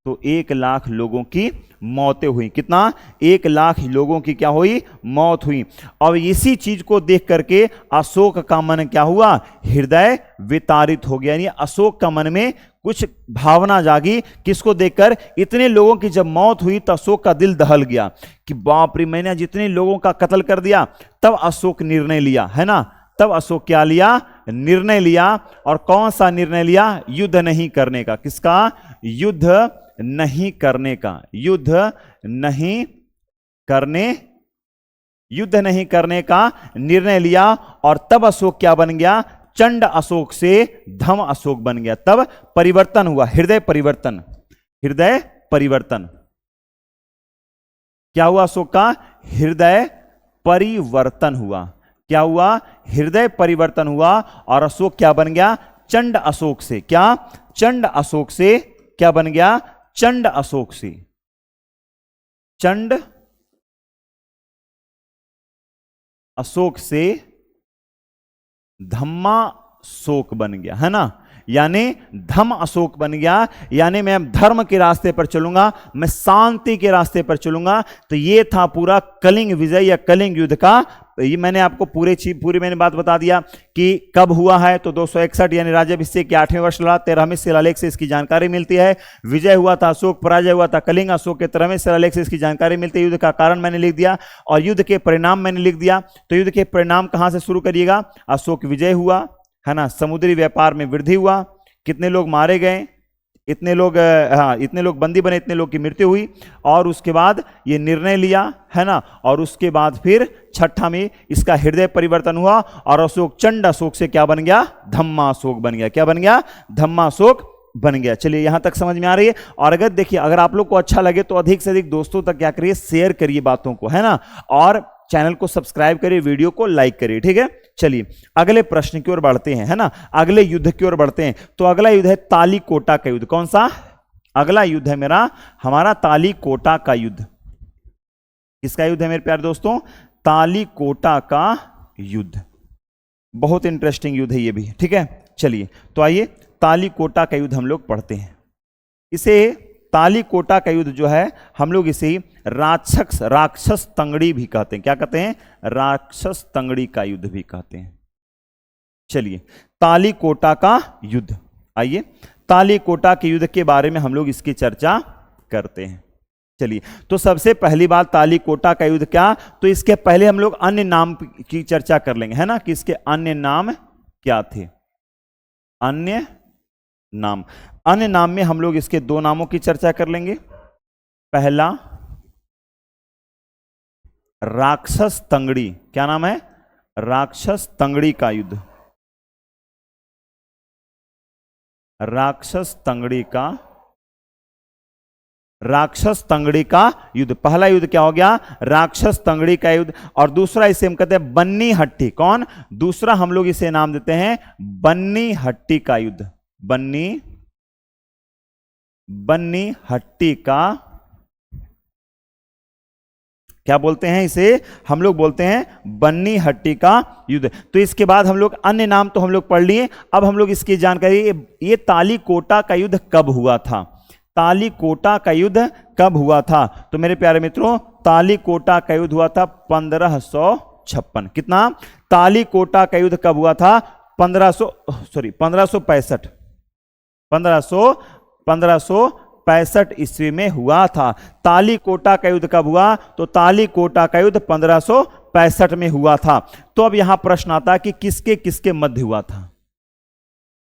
तो 1 लाख लोगों की मौतें हुई। कितना? 1 लाख लोगों की क्या हुई? मौत हुई। अब इसी चीज को देख करके अशोक का मन क्या हुआ? हृदय विताड़ित हो गया। यानी अशोक का मन में कुछ भावना जागी। किसको देखकर? इतने लोगों की जब मौत हुई तो अशोक का दिल दहल गया कि बाप रे, मैंने जितने लोगों का कत्ल कर दिया। तब अशोक निर्णय लिया, है ना? तब अशोक क्या लिया? निर्णय लिया। और कौन सा निर्णय लिया? युद्ध नहीं करने का। किसका? युद्ध नहीं करने का। युद्ध नहीं करने युद्ध नहीं करने का निर्णय लिया। और तब अशोक क्या बन गया? चंड अशोक से धम अशोक बन गया। तब परिवर्तन हुआ, हृदय परिवर्तन। हृदय परिवर्तन क्या हुआ? अशोक का हृदय परिवर्तन हुआ। क्या हुआ? हृदय परिवर्तन हुआ और अशोक क्या बन गया? चंड अशोक से। क्या? चंड अशोक से क्या बन गया? चंड अशोक से चंड अशोक से धम्मा शोक बन गया, है ना? यानी धम अशोक बन गया। यानी मैं धर्म के रास्ते पर चलूंगा, मैं शांति के रास्ते पर चलूंगा। तो ये था पूरा कलिंग विजय या कलिंग युद्ध का। ये मैंने आपको पूरी मैंने बात बता दिया कि कब हुआ है। तो 261 यानी राज्याभिषेक के 8वें वर्ष लड़ा। 13वें शिलालेख से इसकी जानकारी मिलती है। विजय हुआ था अशोक, पराजय हुआ था कलिंग। अशोक के 13वें शिलालेख से इसकी जानकारी मिलती है। युद्ध का कारण मैंने लिख दिया और युद्ध के परिणाम मैंने लिख दिया। तो युद्ध के परिणाम कहां से शुरू करिएगा? अशोक विजय हुआ, है ना? समुद्री व्यापार में वृद्धि हुआ। कितने लोग मारे गए? इतने लोग बंदी बने, इतने लोग की मृत्यु हुई। और उसके बाद ये निर्णय लिया, है ना? और उसके बाद फिर छठा में इसका हृदय परिवर्तन हुआ और अशोक चंड अशोक से क्या बन गया? धम्मा अशोक बन गया। क्या बन गया? धम्मा अशोक बन गया। चलिए, यहां तक समझ में आ रही है। और अगर देखिए, अगर आप लोग को अच्छा लगे तो अधिक से अधिक दोस्तों तक क्या करिए? शेयर करिए बातों को, है ना? और चैनल को सब्सक्राइब करिए, वीडियो को लाइक करिए, ठीक है? चलिए अगले प्रश्न की ओर बढ़ते हैं, है ना? अगले युद्ध की ओर बढ़ते हैं। तो अगला युद्ध है तालीकोटा का युद्ध। कौन सा? अगला युद्ध है हमारा तालीकोटा का युद्ध। किसका युद्ध है मेरे प्यारे दोस्तों? तालीकोटा का युद्ध। बहुत इंटरेस्टिंग युद्ध है ये भी, ठीक है? चलिए, तो आइए तालीकोटा का युद्ध हम लोग पढ़ते हैं। इसे तालीकोटा का युद्ध जो है, हम लोग इसे राक्षस तंगड़ी भी कहते हैं। क्या कहते हैं? राक्षस तंगड़ी का युद्ध भी कहते हैं। चलिए, तालीकोटा का युद्ध। आइए तालीकोटा के युद्ध के बारे में हम लोग इसकी चर्चा करते हैं। चलिए, तो सबसे पहली बात, तालीकोटा का युद्ध क्या? तो इसके पहले हम लोग अन्य नाम की चर्चा कर लेंगे, है ना? कि इसके अन्य नाम क्या थे? अन्य नाम में हम लोग इसके 2 नामों की चर्चा कर लेंगे। पहला राक्षस तंगड़ी। क्या नाम है? राक्षस तंगड़ी का युद्ध। राक्षस तंगड़ी का युद्ध। पहला युद्ध क्या हो गया? राक्षस तंगड़ी का युद्ध। और दूसरा इसे हम कहते हैं बन्नी हट्टी। कौन? दूसरा हम लोग इसे नाम देते हैं बन्नी हट्टी का युद्ध। बन्नी हट्टी का क्या बोलते हैं? इसे हम लोग बोलते हैं बन्नी हट्टी का युद्ध। तो इसके बाद हम लोग अन्य नाम तो हम लोग पढ़ लिए। अब हम लोग इसकी जानकारी, ये तालीकोटा का युद्ध कब हुआ था? तालीकोटा का युद्ध कब हुआ था? तो मेरे प्यारे मित्रों, तालीकोटा का युद्ध हुआ था 1556। कितना? तालीकोटा का युद्ध कब हुआ था? 1565 ईस्वी में हुआ था। तालीकोटा का युद्ध कब हुआ? तो तालीकोटा का युद्ध 1565 में हुआ था। तो अब यहां प्रश्न आता है कि किसके किसके मध्य हुआ था,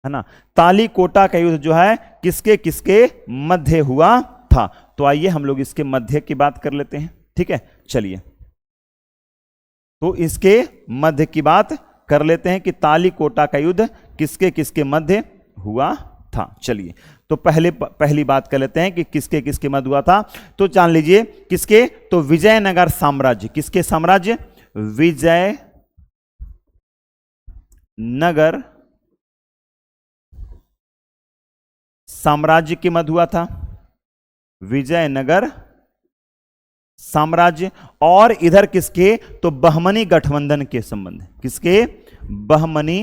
है ना? तालीकोटा का युद्ध जो है किसके किसके मध्य हुआ था? तो आइए हम लोग इसके मध्य की बात कर लेते हैं, ठीक है? चलिए, तो इसके मध्य की बात कर लेते हैं कि तालीकोटा का युद्ध किसके किसके मध्य हुआ था। चलिए, तो पहली बात कर लेते हैं कि किसके किसके मध्य हुआ था। तो जान लीजिए किसके? तो विजयनगर साम्राज्य। किसके साम्राज्य? विजयनगर साम्राज्य के मध्य हुआ था, विजयनगर साम्राज्य। और इधर किसके, तो बहमनी गठबंधन के संबंध, किसके, बहमनी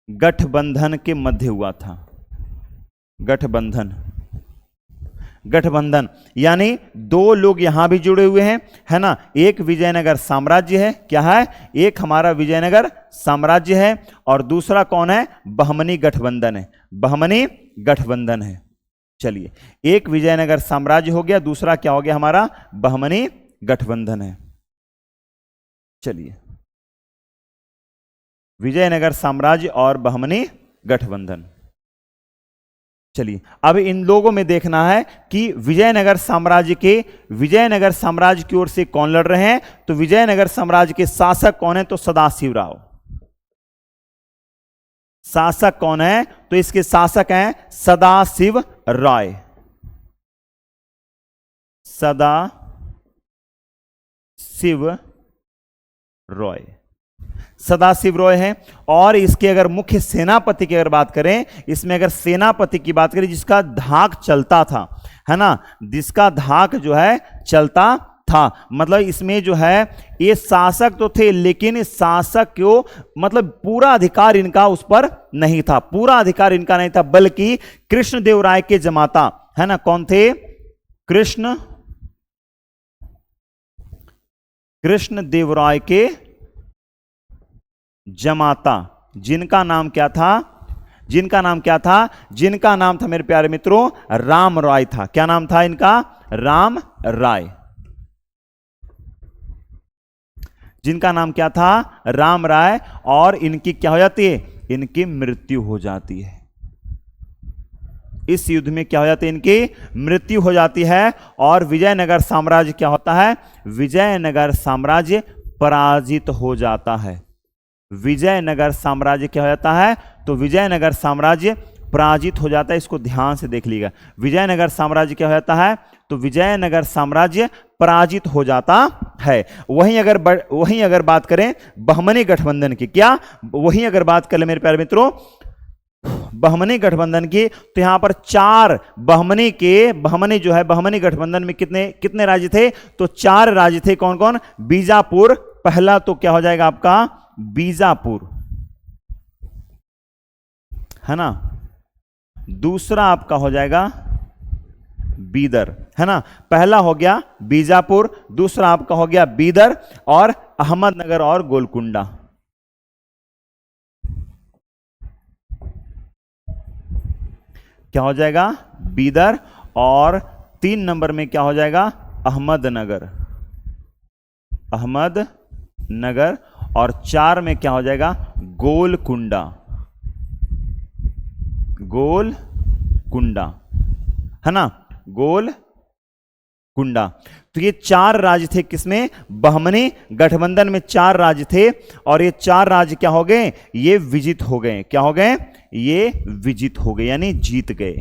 गठबंधन के मध्य हुआ था। गठबंधन, गठबंधन यानी दो लोग यहां भी जुड़े हुए हैं, है ना। एक विजयनगर साम्राज्य है, क्या है, एक हमारा विजयनगर साम्राज्य है, और दूसरा कौन है, बहमनी गठबंधन है, बहमनी गठबंधन है। चलिए, एक विजयनगर साम्राज्य हो गया, दूसरा क्या हो गया हमारा, बहमनी गठबंधन है। चलिए, विजयनगर साम्राज्य और बहमनी गठबंधन। चलिए, अब इन लोगों में देखना है कि विजयनगर साम्राज्य की ओर से कौन लड़ रहे हैं। तो विजयनगर साम्राज्य के शासक कौन है, तो सदाशिव राव। शासक कौन है, तो इसके शासक हैं सदाशिव राय, सदाशिव रॉय, सदाशिव रॉय है। और इसके अगर मुख्य सेनापति की अगर बात करें, इसमें अगर सेनापति की बात करें जिसका धाक चलता था, है ना, जिसका धाक जो है चलता था, मतलब इसमें जो है ये शासक तो थे, लेकिन इस शासक को मतलब पूरा अधिकार इनका उस पर नहीं था, पूरा अधिकार इनका नहीं था, बल्कि कृष्णदेवराय के जमाता, है ना, कौन थे, कृष्णदेवराय के जमाता, जिनका नाम क्या था, जिनका नाम क्या था, जिनका नाम था मेरे प्यारे मित्रों राम राय था। क्या नाम था इनका, राम राय, जिनका नाम क्या था, राम राय। और इनकी क्या हो जाती है, इनकी मृत्यु हो जाती है, इस युद्ध में क्या हो जाती है, इनकी मृत्यु हो जाती है। और विजयनगर साम्राज्य क्या होता है, विजयनगर साम्राज्य पराजित हो जाता है। विजयनगर साम्राज्य क्या हो जाता है, तो विजयनगर साम्राज्य पराजित हो जाता है। इसको ध्यान से देख लीजिएगा, विजयनगर साम्राज्य क्या हो जाता है, तो विजयनगर साम्राज्य पराजित हो जाता है। वहीं अगर बात करें बहमनी गठबंधन की, क्या वहीं अगर बात करें मेरे प्यारे मित्रों बहमनी गठबंधन की, तो यहां पर चार बहमनी गठबंधन में कितने राज्य थे, तो चार राज्य थे। कौन कौन, बीजापुर पहला, तो क्या हो जाएगा आपका बीजापुर, है ना, दूसरा आपका हो जाएगा बीदर, है ना, पहला हो गया बीजापुर, दूसरा आपका हो गया बीदर, और अहमदनगर और गोलकुंडा। क्या हो जाएगा, बीदर, और 3 नंबर में क्या हो जाएगा, अहमदनगर, और 4 में क्या हो जाएगा, गोलकुंडा, है ना, गोलकुंडा। तो ये 4 राज्य थे, किसमें, बहमनी गठबंधन में 4 राज्य थे। और ये 4 राज्य क्या हो गए, ये विजित हो गए, क्या हो गए, ये विजित हो गए, यानी जीत गए,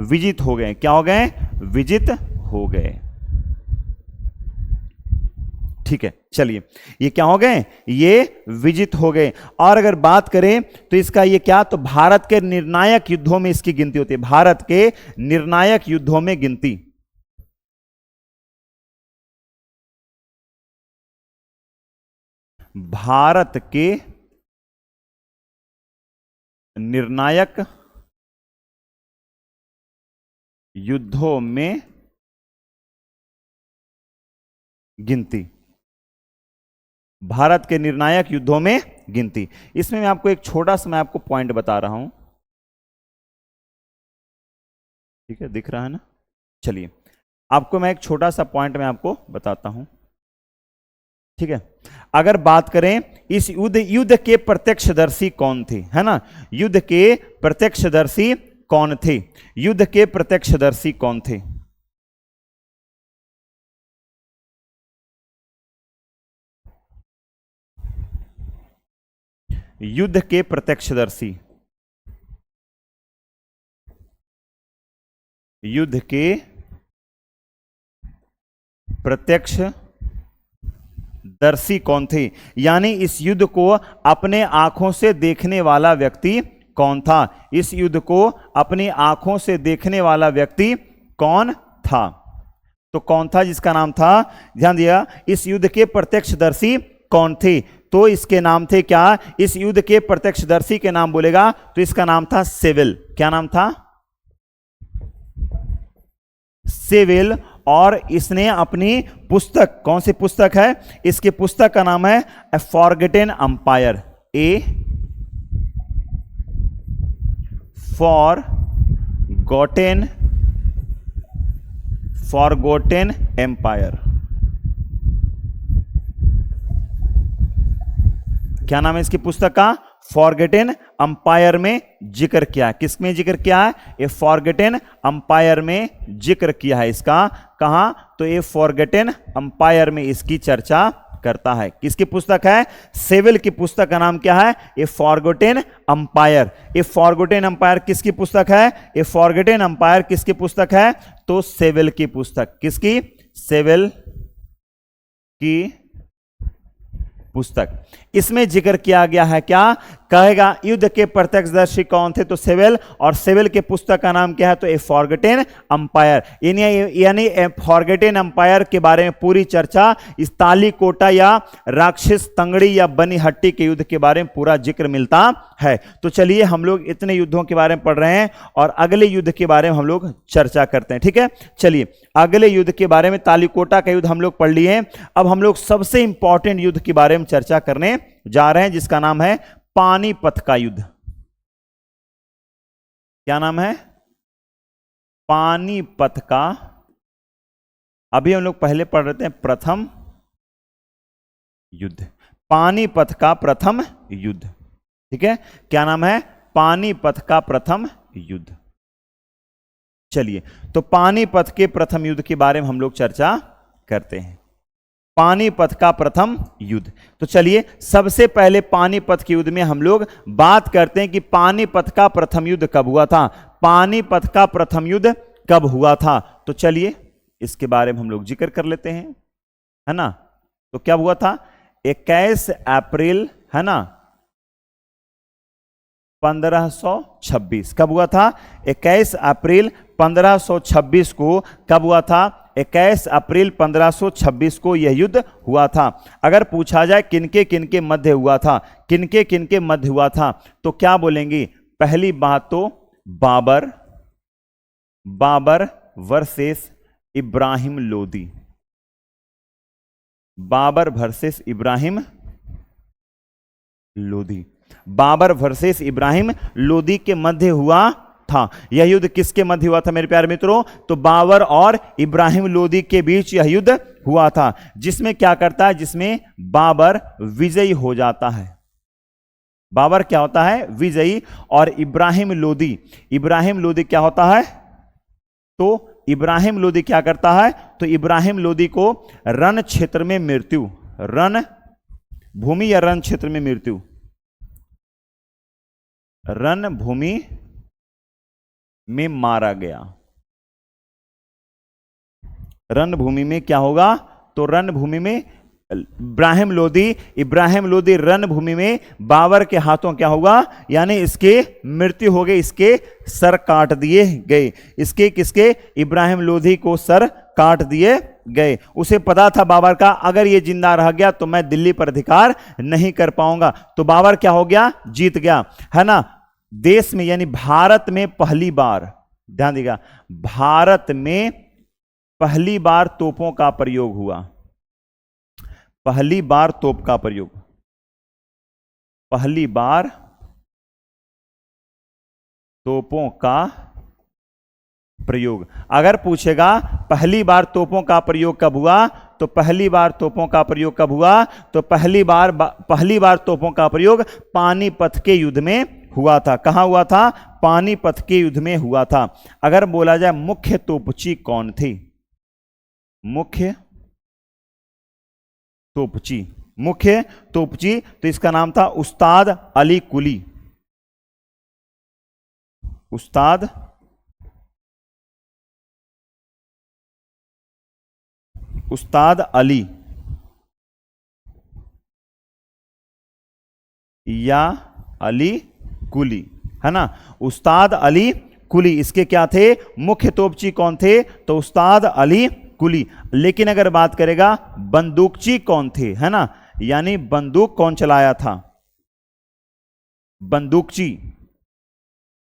विजित हो गए, क्या हो गए, विजित हो गए। ठीक है, चलिए, ये क्या हो गए, ये विजित हो गए। और अगर बात करें तो इसका ये क्या, तो भारत के निर्णायक युद्धों में इसकी गिनती होती है, भारत के निर्णायक युद्धों में गिनती, भारत के निर्णायक युद्धों में गिनती, भारत के निर्णायक युद्धों में गिनती। इसमें मैं आपको एक छोटा सा मैं आपको पॉइंट बता रहा हूं, ठीक है, दिख रहा है ना, चलिए आपको मैं एक छोटा सा पॉइंट मैं आपको बताता हूं, ठीक है। अगर बात करें इस युद्ध के प्रत्यक्षदर्शी कौन थे, है ना, युद्ध के प्रत्यक्षदर्शी कौन थे, युद्ध के प्रत्यक्षदर्शी कौन थे, युद्ध के प्रत्यक्षदर्शी, युद्ध के दर्शी कौन थे, यानी इस युद्ध को अपने आंखों से देखने वाला व्यक्ति कौन था, इस युद्ध को अपनी आंखों से देखने वाला व्यक्ति कौन था। तो कौन था जिसका नाम था, ध्यान दिया, इस युद्ध के प्रत्यक्षदर्शी कौन थे, तो इसके नाम थे क्या, इस युद्ध के प्रत्यक्षदर्शी के नाम बोलेगा तो इसका नाम था सेविल। क्या नाम था, सेविल। और इसने अपनी पुस्तक, कौन सी पुस्तक है, इसकी पुस्तक का नाम है ए फॉरगेटन अंपायर, ए फॉरगॉटेन एम्पायर। क्या नाम है इसकी पुस्तक का, फॉरगेटन अंपायर में जिक्र किया है। किस में जिक्र किया है, ये फॉरगेटन अंपायर में जिक्र किया है इसका। कहां, तो ये फॉरगेटन अंपायर में इसकी चर्चा करता है। किसकी पुस्तक है, सेविल की पुस्तक का नाम क्या है, ये फॉरगॉटेन अंपायर। ये फॉरगॉटेन अंपायर किसकी पुस्तक है, ये फॉरगॉटेन अंपायर किसकी पुस्तक है, तो सेविल की पुस्तक। किसकी, सेविल की पुस्तक। इसमें जिक्र किया गया है क्या, कहेगा युद्ध के प्रत्यक्षदर्शी कौन थे, तो सेविल, और सेविल के पुस्तक का नाम क्या है, तो ए फॉरगेटन अंपायर। यानी फॉरगेटन अंपायर के बारे में पूरी चर्चा इस तालीकोटा या राक्षस तंगड़ी या बनी हट्टी के युद्ध के बारे में पूरा जिक्र मिलता है। तो चलिए हम लोग इतने युद्धों के बारे में पढ़ रहे हैं और अगले युद्ध के बारे में हम लोग चर्चा करते हैं, ठीक है। चलिए अगले युद्ध के बारे में, तालीकोटा का युद्ध हम लोग पढ़ लिए। अब हम लोग सबसे इंपॉर्टेंट युद्ध के बारे में चर्चा करने जा रहे हैं जिसका नाम है पानीपत का युद्ध। क्या नाम है, पानीपत का। अभी हम लोग पहले पढ़ रहे थे प्रथम युद्ध, पानीपत का प्रथम युद्ध, ठीक है। क्या नाम है, पानीपत का प्रथम युद्ध। चलिए तो पानीपत के प्रथम युद्ध के बारे में हम लोग चर्चा करते हैं। पानीपत का प्रथम युद्ध, तो चलिए सबसे पहले पानीपत के युद्ध में हम लोग बात करते हैं कि पानीपत का प्रथम युद्ध कब हुआ था। पानीपत का प्रथम युद्ध कब हुआ था, तो चलिए इसके बारे में हम लोग जिक्र कर लेते हैं, है ना। तो क्या हुआ था, 21 अप्रैल, है ना, 1526। कब हुआ था, 21 अप्रैल 1526 को। कब हुआ था, 21 अप्रैल 1526 को यह युद्ध हुआ था। अगर पूछा जाए किनके किनके मध्य हुआ था, किनके किनके मध्य हुआ था, तो क्या बोलेंगे, पहली बात तो Babar versus Ibrahim Lodi, Babar versus Ibrahim Lodi, Babar versus Ibrahim Lodi के मध्य हुआ था। यह युद्ध किसके मध्य हुआ था मेरे प्यारे मित्रों, तो बाबर और इब्राहिम लोदी के बीच यह युद्ध हुआ था, जिसमें क्या करता है, जिसमें बाबर विजयी हो जाता है। बाबर क्या होता है, विजयी, और इब्राहिम लोदी क्या होता है, तो इब्राहिम लोदी क्या करता है, तो इब्राहिम लोदी को रण क्षेत्र में मृत्यु, रण भूमि या रण क्षेत्र में मृत्यु, रणभूमि में मारा गया। रणभूमि में क्या होगा, तो रणभूमि में इब्राहिम लोदी रणभूमि में बाबर के हाथों क्या होगा, यानी इसके मृत्यु हो गई, इसके सर काट दिए गए। इसके किसके, इब्राहिम लोदी को सर काट दिए गए। उसे पता था बाबर का, अगर ये जिंदा रह गया तो मैं दिल्ली पर अधिकार नहीं कर पाऊंगा। तो बाबर क्या हो गया, जीत गया, है ना। देश में यानी भारत में पहली बार, ध्यान दीजिएगा, भारत में पहली बार तोपों का प्रयोग हुआ, पहली बार तोप का प्रयोग, पहली बार तोपों का प्रयोग। अगर पूछेगा पहली बार तोपों का प्रयोग कब हुआ, तो पहली बार तोपों का प्रयोग कब हुआ, तो पहली बार तोपों का प्रयोग पानीपत के युद्ध में हुआ था। कहां हुआ था, पानीपत के युद्ध में हुआ था। अगर बोला जाए मुख्य तोपची कौन थे, मुख्य तोपची, तो इसका नाम था उस्ताद अली कुली, उस्ताद अली या अली कुली, है ना। उस्ताद अली कुली इसके क्या थे, मुख्य तोपची कौन थे, तो उस्ताद अली कुली। लेकिन अगर बात करेगा बंदूकची कौन थे, है ना, यानी बंदूक कौन चलाया था, बंदूकची,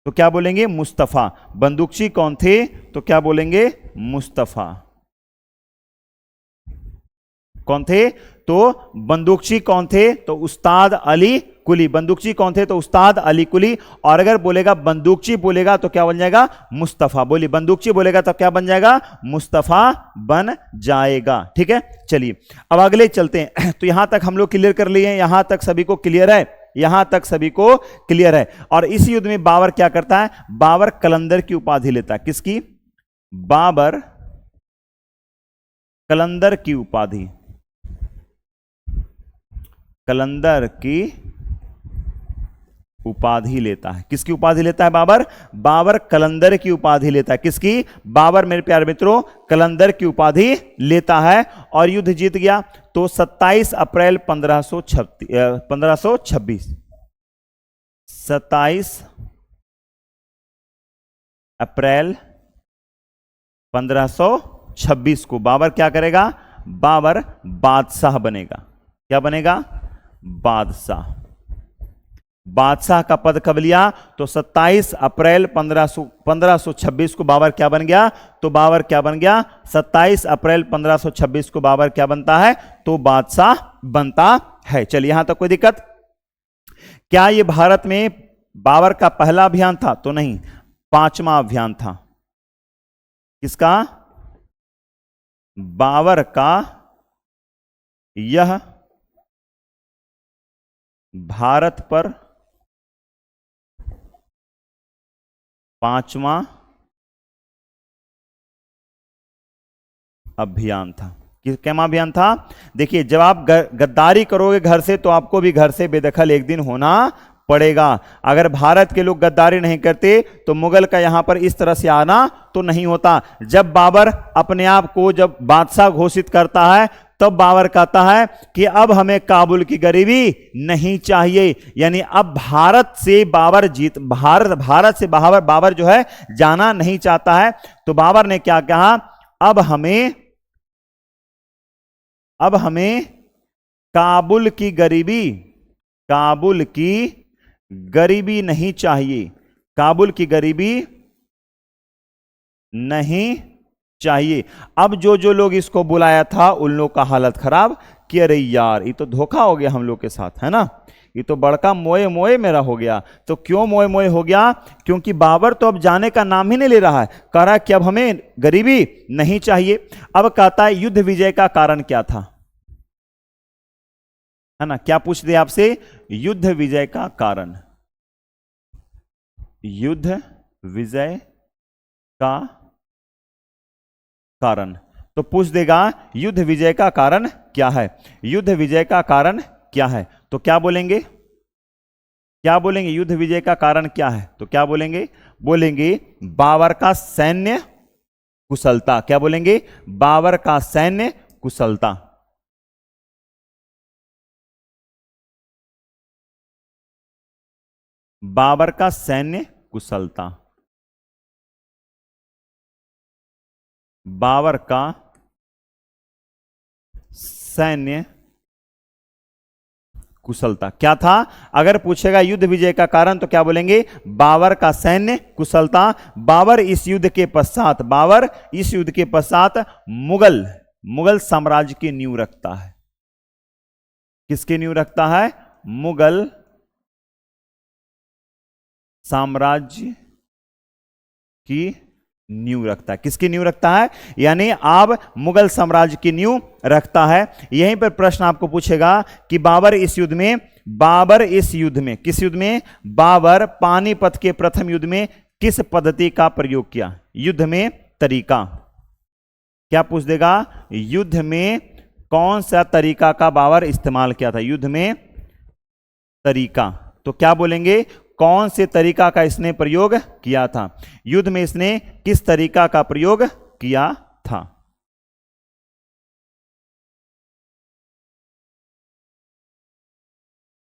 तो क्या बोलेंगे, मुस्तफा। बंदूकची कौन थे, तो क्या बोलेंगे, मुस्तफा। कौन थे, तो बंदूकची कौन थे, तो उस्ताद अली कुली। बंदूकची कौन थे, तो उस्ताद अली कुली। और अगर बोलेगा बंदूकची बोलेगा तो क्या बन जाएगा, मुस्तफा। बोली बंदूकची बोलेगा तो क्या बन जाएगा, मुस्तफा बन जाएगा। ठीक है, चलिए अब अगले चलते हैं। तो यहां तक हम लोग क्लियर कर लिए हैं, यहां तक सभी को क्लियर है, यहां तक सभी को क्लियर है। और इस युद्ध में बाबर क्या करता है, बाबर कलंदर की उपाधि लेता है। किसकी, बाबर कलंदर की उपाधि, कलंदर की उपाधि लेता है। किसकी उपाधि लेता है, बाबर, बाबर कलंदर की उपाधि लेता है। किसकी, बाबर मेरे प्यारे मित्रों कलंदर की उपाधि लेता है और युद्ध जीत गया। तो 27 अप्रैल 1526 27 अप्रैल 1526 को बाबर क्या करेगा, बाबर बादशाह बनेगा। क्या बनेगा, बादशाह। बादशाह का पद कब लिया, तो 27 अप्रैल 1526 को बाबर क्या बन गया, तो बाबर क्या बन गया, 27 अप्रैल 1526 को बाबर क्या बनता है, तो बादशाह बनता है। चलिए यहां तक कोई दिक्कत। क्या यह भारत में बाबर का पहला अभियान था, तो नहीं, 5वां अभियान था। किसका, बाबर का यह भारत पर 5वां अभियान था। क्या अभियान था, देखिए जब आप गद्दारी करोगे घर से तो आपको भी घर से बेदखल एक दिन होना पड़ेगा। अगर भारत के लोग गद्दारी नहीं करते तो मुगल का यहां पर इस तरह से आना तो नहीं होता। जब बाबर अपने आप को जब बादशाह घोषित करता है तब बाबर कहता है कि अब हमें काबुल की गरीबी नहीं चाहिए, यानी अब भारत से बाबर भारत से बाबर जो है जाना नहीं चाहता है। तो बाबर ने क्या कहा, अब हमें काबुल की गरीबी नहीं चाहिए, काबुल की गरीबी नहीं चाहिए। अब जो लोग इसको बुलाया था उन लोग का हालत खराब कि अरे यार ये तो धोखा हो गया हम लोग के साथ, है ना, ये तो बड़का मोए मोए मेरा हो गया। तो क्यों मोए मोए हो गया, क्योंकि बाबर तो अब जाने का नाम ही नहीं ले रहा है, कह रहा है कि अब हमें गरीबी नहीं चाहिए। अब कहता है युद्ध विजय का कारण क्या था, है ना, क्या पूछ दे आपसे, युद्ध विजय का कारण, युद्ध विजय का कारण। तो पूछ देगा युद्ध विजय का कारण क्या है, युद्ध विजय का कारण क्या है, तो क्या बोलेंगे, युद्ध विजय का कारण क्या है, तो क्या बोलेंगे, बाबर का सैन्य कुशलता। क्या बोलेंगे, बाबर का सैन्य कुशलता। बाबर का सैन्य कुशलता, बाबर का सैन्य कुशलता क्या था। अगर पूछेगा युद्ध विजय का कारण तो क्या बोलेंगे, बाबर का सैन्य कुशलता। बाबर इस युद्ध के पश्चात मुगल साम्राज्य की नींव रखता है। किसकी नींव रखता है, मुगल साम्राज्य की नींव रखता है। किसकी नींव रखता है, यानी आप मुगल साम्राज्य की नींव रखता है। यहीं पर प्रश्न आपको पूछेगा कि बाबर इस युद्ध में किस युद्ध में, बाबर पानीपत के प्रथम युद्ध में किस पद्धति का प्रयोग किया, युद्ध में तरीका। क्या पूछ देगा, युद्ध में कौन सा तरीका का बाबर इस्तेमाल किया था, युद्ध में तरीका। तो क्या बोलेंगे, कौन से तरीका का इसने प्रयोग किया था, युद्ध में इसने किस तरीका का प्रयोग किया था।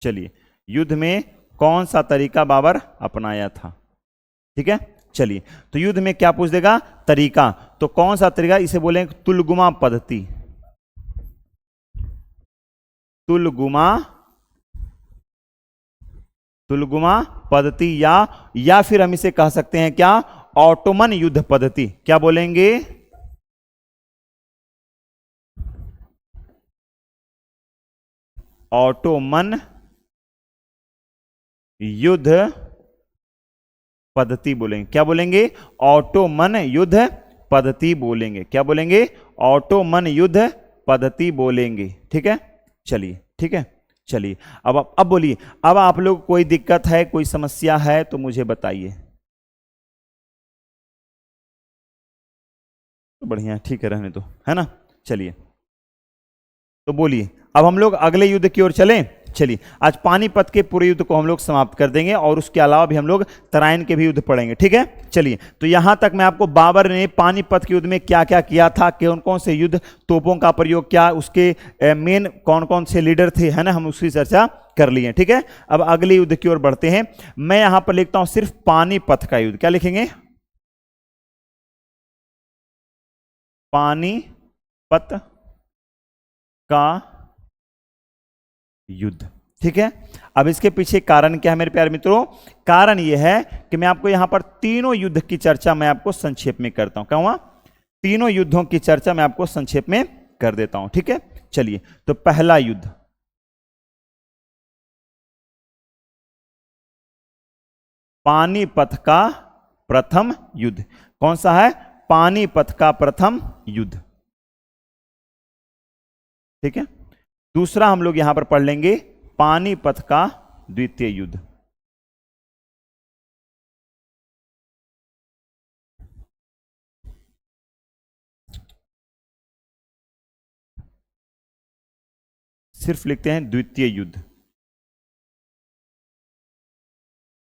चलिए युद्ध में कौन सा तरीका बाबर अपनाया था। ठीक है, चलिए, तो युद्ध में क्या पूछ देगा, तरीका, तो कौन सा तरीका, इसे बोलेंगे तुलगुमा पद्धति। तुलगुमा पद्धति या फिर हम इसे कह सकते हैं क्या, ऑटोमन युद्ध पद्धति। क्या बोलेंगे, ऑटोमन युद्ध पद्धति बोलेंगे। क्या बोलेंगे, ऑटोमन युद्ध पद्धति बोलेंगे। क्या बोलेंगे, ऑटोमन युद्ध पद्धति बोलेंगे। ठीक है, चलिए, ठीक है, चलिए, अब बोलिए, अब आप लोग कोई दिक्कत है, कोई समस्या है तो मुझे बताइए। तो बढ़िया, ठीक है, रहने दो, है ना। चलिए, तो बोलिए, अब हम लोग अगले युद्ध की ओर चलें। चलिए, आज पानीपत के पूरे युद्ध को हम लोग समाप्त कर देंगे और उसके अलावा भी हम लोग तराइन के भी युद्ध पढ़ेंगे। ठीक है, चलिए, तो यहां तक मैं आपको बाबर ने पानीपत के युद्ध में क्या क्या किया था, कौन कौन से युद्ध तोपों का प्रयोग किया, उसके मेन कौन कौन से लीडर थे, है ना, हम उसकी चर्चा कर लिए। ठीक है, अब अगले युद्ध की ओर बढ़ते हैं। मैं यहां पर लिखता हूं सिर्फ पानीपत का युद्ध। क्या लिखेंगे, पानीपत का युद्ध। ठीक है, अब इसके पीछे कारण क्या है मेरे प्यारे मित्रों, कारण यह है कि मैं आपको यहां पर तीनों युद्ध की चर्चा मैं आपको संक्षेप में करता हूं। क्या हुआ, तीनों युद्धों की चर्चा मैं आपको संक्षेप में कर देता हूं। ठीक है, चलिए, तो पहला युद्ध, पानीपत का प्रथम युद्ध। कौन सा है, पानीपत का प्रथम युद्ध। ठीक है, दूसरा हम लोग यहां पर पढ़ लेंगे पानीपत का द्वितीय युद्ध। सिर्फ लिखते हैं द्वितीय युद्ध,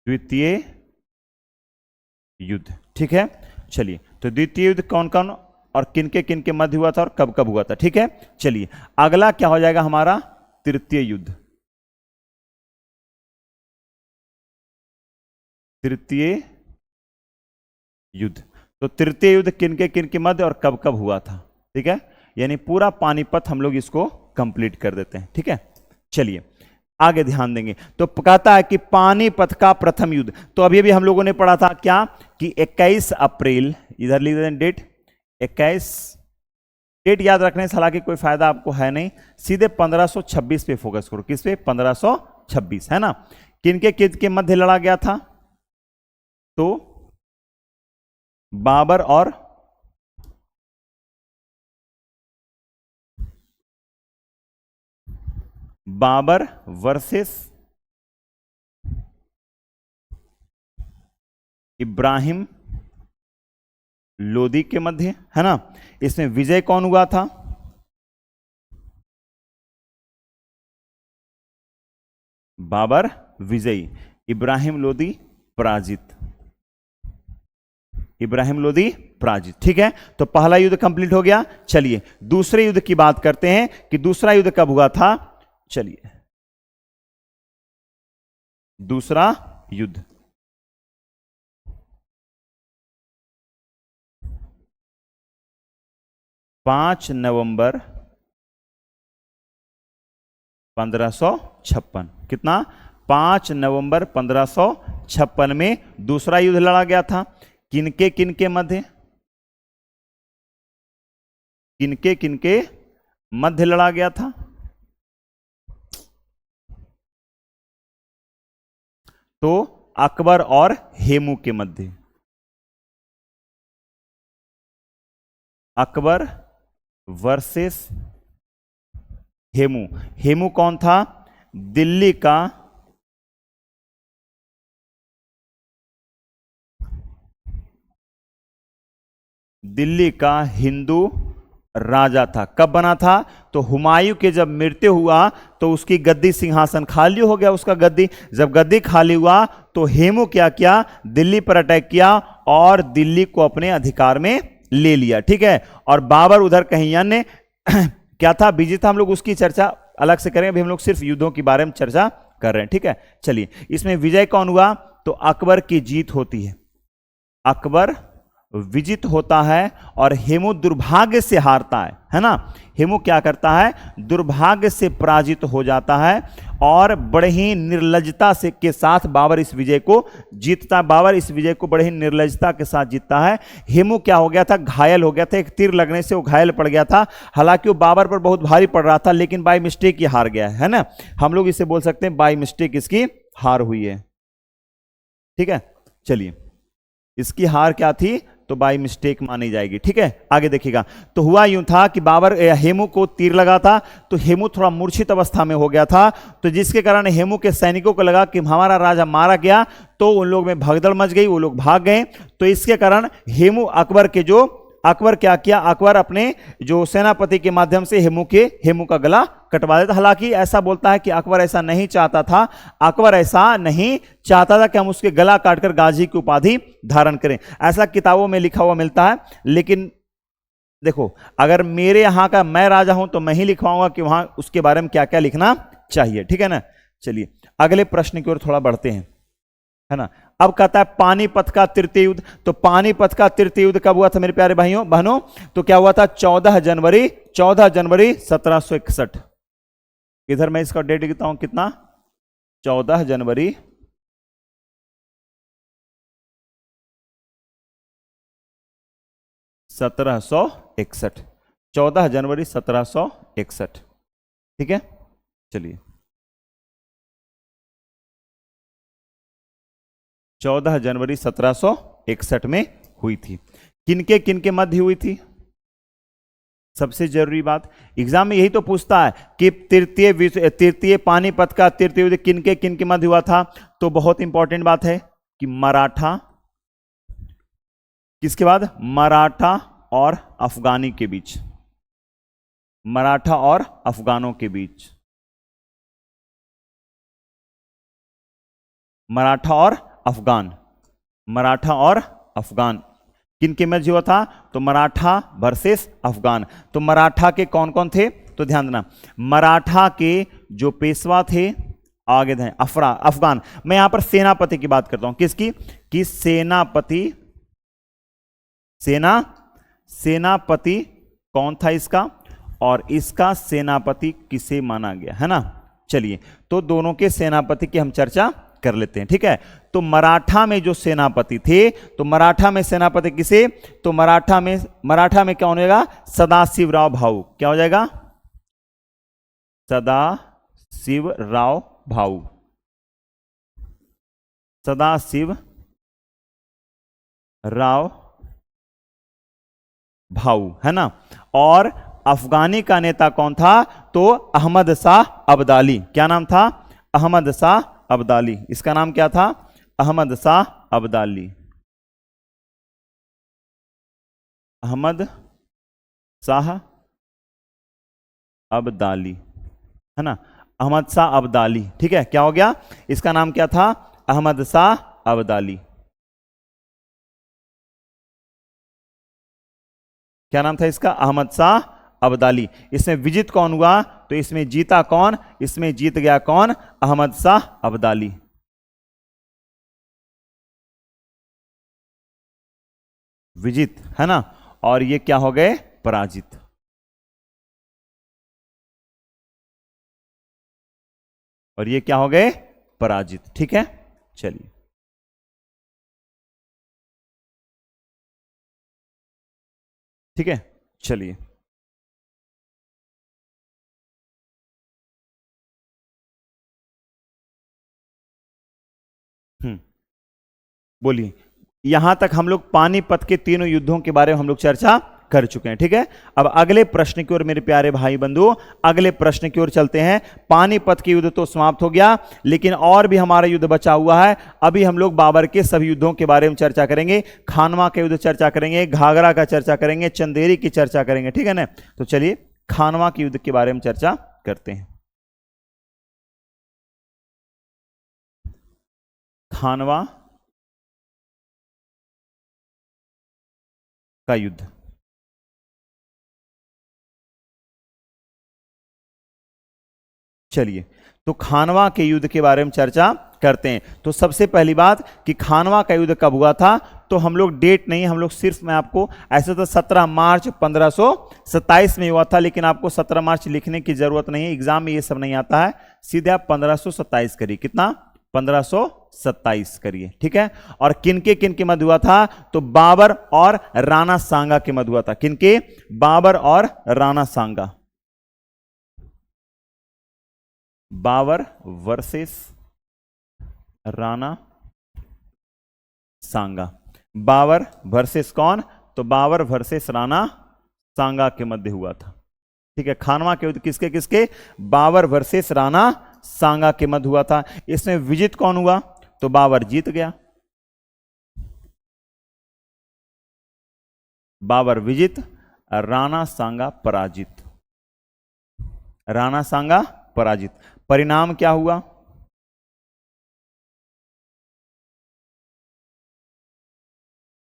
द्वितीय युद्ध। ठीक है, चलिए, तो द्वितीय युद्ध कौन कौन और किन के मध्य हुआ था और कब कब हुआ था। ठीक है, चलिए, अगला क्या हो जाएगा हमारा, तृतीय युद्ध। तृतीय युद्ध, तो तृतीय युद्ध किन के मध्य और कब कब हुआ था। ठीक है, यानी पूरा पानीपत हम लोग इसको कंप्लीट कर देते हैं। ठीक है, चलिए, आगे ध्यान देंगे। तो कहता है कि पानीपत का प्रथम युद्ध, तो अभी अभी हम लोगों ने पढ़ा था क्या, कि 21 अप्रैल, इधर लिख दें डेट 21, डेट याद रखने से हालांकि कोई फायदा आपको है नहीं, सीधे 1526 पे फोकस करो। किस पे, 1526, है ना। किनके मध्य लड़ा गया था, तो बाबर और बाबर वर्सेस इब्राहिम लोदी के मध्य, है ना। इसमें विजय कौन हुआ था, बाबर विजयी, इब्राहिम लोदी पराजित, इब्राहिम लोदी पराजित। ठीक है, तो पहला युद्ध कंप्लीट हो गया। चलिए, दूसरे युद्ध की बात करते हैं कि दूसरा युद्ध कब हुआ था। चलिए, दूसरा युद्ध 5 नवंबर 1556। कितना, 5 नवंबर 1556 में दूसरा युद्ध लड़ा गया था। किनके मध्य, किनके मध्य लड़ा गया था, तो अकबर और हेमू के मध्य। अकबर वर्सेस हेमू। हेमू कौन था, दिल्ली का हिंदू राजा था। कब बना था, तो हुमायूं के जब मृत्यु हुआ तो उसकी गद्दी, सिंहासन खाली हो गया उसका गद्दी। जब गद्दी खाली हुआ तो हेमू क्या किया, दिल्ली पर अटैक किया और दिल्ली को अपने अधिकार में ले लिया। ठीक है, और बाबर उधर कहीं अन्य क्या था, बिजी था। हम लोग उसकी चर्चा अलग से करेंगे, अभी हम लोग सिर्फ युद्धों के बारे में चर्चा कर रहे हैं। ठीक है, चलिए, इसमें विजय कौन हुआ? तो अकबर की जीत होती है, अकबर विजित होता है और हेमू दुर्भाग्य से हारता है ना। हेमू क्या करता है? दुर्भाग्य से पराजित हो जाता है और बड़े ही निर्लजता से के साथ बाबर इस विजय को जीतता। बाबर इस विजय को बड़े ही निर्लजता के साथ जीतता है। हेमू क्या हो गया था? घायल हो गया था, एक तीर लगने से वो घायल पड़ गया था। हालांकि वो बाबर पर बहुत भारी पड़ रहा था, लेकिन बाय मिस्टेक ये हार गया है ना। हम लोग इसे बोल सकते हैं बाय मिस्टेक इसकी हार हुई है। ठीक है, चलिए, इसकी हार क्या थी? तो बाय मिस्टेक मानी जाएगी। ठीक है, आगे देखिएगा। तो हुआ यूं था कि बाबर हेमू को तीर लगा था, तो हेमू थोड़ा मूर्छित अवस्था में हो गया था, तो जिसके कारण हेमू के सैनिकों को लगा कि हमारा राजा मारा गया, तो उन लोग में भगदड़ मच गई, वो लोग भाग गए। तो इसके कारण हेमू अकबर क्या किया? अकबर अपने जो सेनापति के माध्यम से हेमू का गला कटवा देता। हालांकि ऐसा बोलता है कि अकबर ऐसा नहीं चाहता था, अकबर ऐसा नहीं चाहता था कि हम उसके गला काटकर गाजी की उपाधि धारण करें, ऐसा किताबों में लिखा हुआ मिलता है। लेकिन देखो, अगर मेरे यहां का मैं राजा हूं तो मैं ही लिखवाऊंगा कि वहां उसके बारे में क्या क्या लिखना चाहिए। ठीक है ना। चलिए, अगले प्रश्न की ओर थोड़ा बढ़ते हैं, है ना। अब कहता है पानीपत का तृतीय युद्ध। तो पानीपत का तृतीय युद्ध कब हुआ था मेरे प्यारे भाइयों बहनों? तो क्या हुआ था? 14 जनवरी 1761। इधर मैं इसका डेट लिखता हूं, कितना? 14 जनवरी 1761। 14 जनवरी 1761। ठीक है, चलिए, 14 जनवरी 1761 में हुई थी। किनके मध्य हुई थी? सबसे जरूरी बात, एग्जाम में यही तो पूछता है कि तृतीय पानीपत का तृतीय युद्ध किनके मध्य हुआ था। तो बहुत इंपॉर्टेंट बात है कि मराठा, किसके बाद? मराठा और अफगानी के बीच, मराठा और अफगानों के बीच, मराठा और अफगान, मराठा और अफगान किनके मध्य हुआ था? तो मराठा वर्सेस अफगान। तो मराठा के कौन कौन थे? तो ध्यान देना, मराठा के जो पेशवा थे, आगे थे अफगान। मैं यहां पर सेनापति की बात करता हूं, किसकी? कि सेनापति कौन था इसका, और इसका सेनापति किसे माना गया, है ना। चलिए, तो दोनों के सेनापति की हम चर्चा कर लेते हैं। ठीक है, तो मराठा में जो सेनापति थे, तो मराठा में सेनापति किसे? तो मराठा में क्या हो जाएगा? सदाशिवराव भाऊ। क्या हो जाएगा? सदाशिवराव भाऊ, सदाशिव राव भाऊ, है ना। और अफगानी का नेता कौन था? तो अहमद शाह अब्दाली। क्या नाम था? अहमद शाह अब्दाली। इसका नाम क्या था? अहमद शाह अब्दाली, अहमद शाह अब्दाली, है ना। अहमद शाह अब्दाली। ठीक है, क्या हो गया? इसका नाम क्या था? अहमद शाह अब्दाली। क्या नाम था इसका? अहमद शाह अब्दाली। इसमें विजित कौन हुआ? तो इसमें जीता कौन? इसमें जीत गया कौन? अहमद शाह अब्दाली। विजित, है ना। और ये क्या हो गए? पराजित। और ये क्या हो गए? पराजित। ठीक है, चलिए, ठीक है, चलिए, बोलिए। यहां तक हम लोग पानीपत के तीनों युद्धों के बारे में हम लोग चर्चा कर चुके हैं। ठीक है, अब अगले प्रश्न की ओर मेरे प्यारे भाई बंधु, अगले प्रश्न की ओर चलते हैं। पानीपत के युद्ध तो समाप्त हो गया, लेकिन और भी हमारा युद्ध बचा हुआ है। अभी हम लोग बाबर के सभी युद्धों के बारे में चर्चा करेंगे। खानवा का युद्ध चर्चा करेंगे, घाघरा का चर्चा करेंगे, चंदेरी की चर्चा करेंगे। ठीक है ना। तो चलिए, खानवा के युद्ध के बारे में चर्चा करते हैं। खानवा का युद्ध, चलिए, तो खानवा के युद्ध के बारे में चर्चा करते हैं। तो सबसे पहली बात कि खानवा का युद्ध कब हुआ था, तो हम लोग डेट नहीं, हम लोग सिर्फ, मैं आपको ऐसे तो 17 मार्च 1527 में हुआ था, लेकिन आपको 17 मार्च लिखने की जरूरत नहीं है, एग्जाम में ये सब नहीं आता है, सीधे आप 1527 करिए। कितना? 1527 करिए, ठीक है। और किनके मध्य हुआ था, तो बाबर और राणा सांगा के मध्य हुआ था। किनके? बाबर और राणा सांगा। बाबर वर्सेस राणा सांगा। बाबर वर्सेस कौन, तो बाबर वर्सेस राणा सांगा के मध्य हुआ था, ठीक है। खानवा के युद्ध किसके किसके? बाबर वर्सेस राणा सांगा के मध्य हुआ था। इसमें विजित कौन हुआ, तो बाबर जीत गया, बाबर विजित, राणा सांगा पराजित, राणा सांगा पराजित। परिणाम क्या हुआ,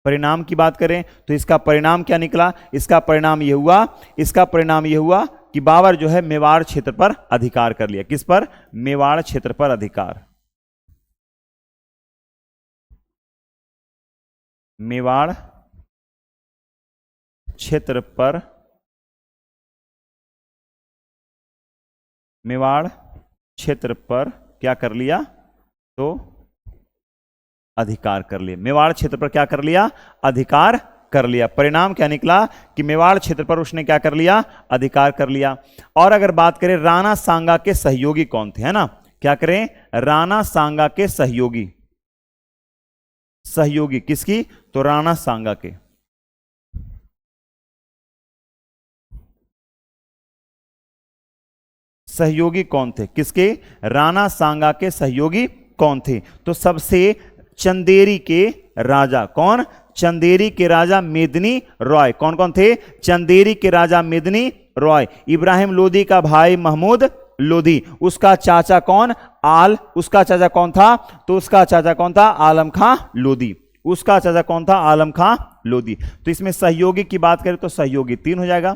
परिणाम की बात करें तो इसका परिणाम क्या निकला, इसका परिणाम यह हुआ, इसका परिणाम यह हुआ कि बाबर जो है मेवाड़ क्षेत्र पर अधिकार कर लिया। किस पर? मेवाड़ क्षेत्र पर अधिकार। मेवाड़ क्षेत्र पर, मेवाड़ क्षेत्र पर क्या कर लिया, तो अधिकार कर लिया। मेवाड़ क्षेत्र पर क्या कर लिया, अधिकार कर लिया। परिणाम क्या निकला कि मेवाड़ क्षेत्र पर उसने क्या कर लिया, अधिकार कर लिया। और अगर बात करें राणा सांगा के सहयोगी कौन थे, है ना, क्या करें, राणा सांगा के सहयोगी, सहयोगी किसकी, तो राणा सांगा के। सहयोगी कौन थे, किसके? राणा सांगा के सहयोगी कौन थे, तो सबसे चंदेरी के राजा, कौन? चंदेरी के राजा मेदिनी रॉय। कौन कौन थे? चंदेरी के राजा मेदिनी रॉय। इब्राहिम लोदी का भाई महमूद लोदी, उसका चाचा कौन? उसका चाचा कौन था, तो उसका चाचा कौन था? आलम खां लोदी। उसका चाचा कौन था? आलम खां लोदी। तो इसमें सहयोगी की बात करें तो सहयोगी 3 हो जाएगा,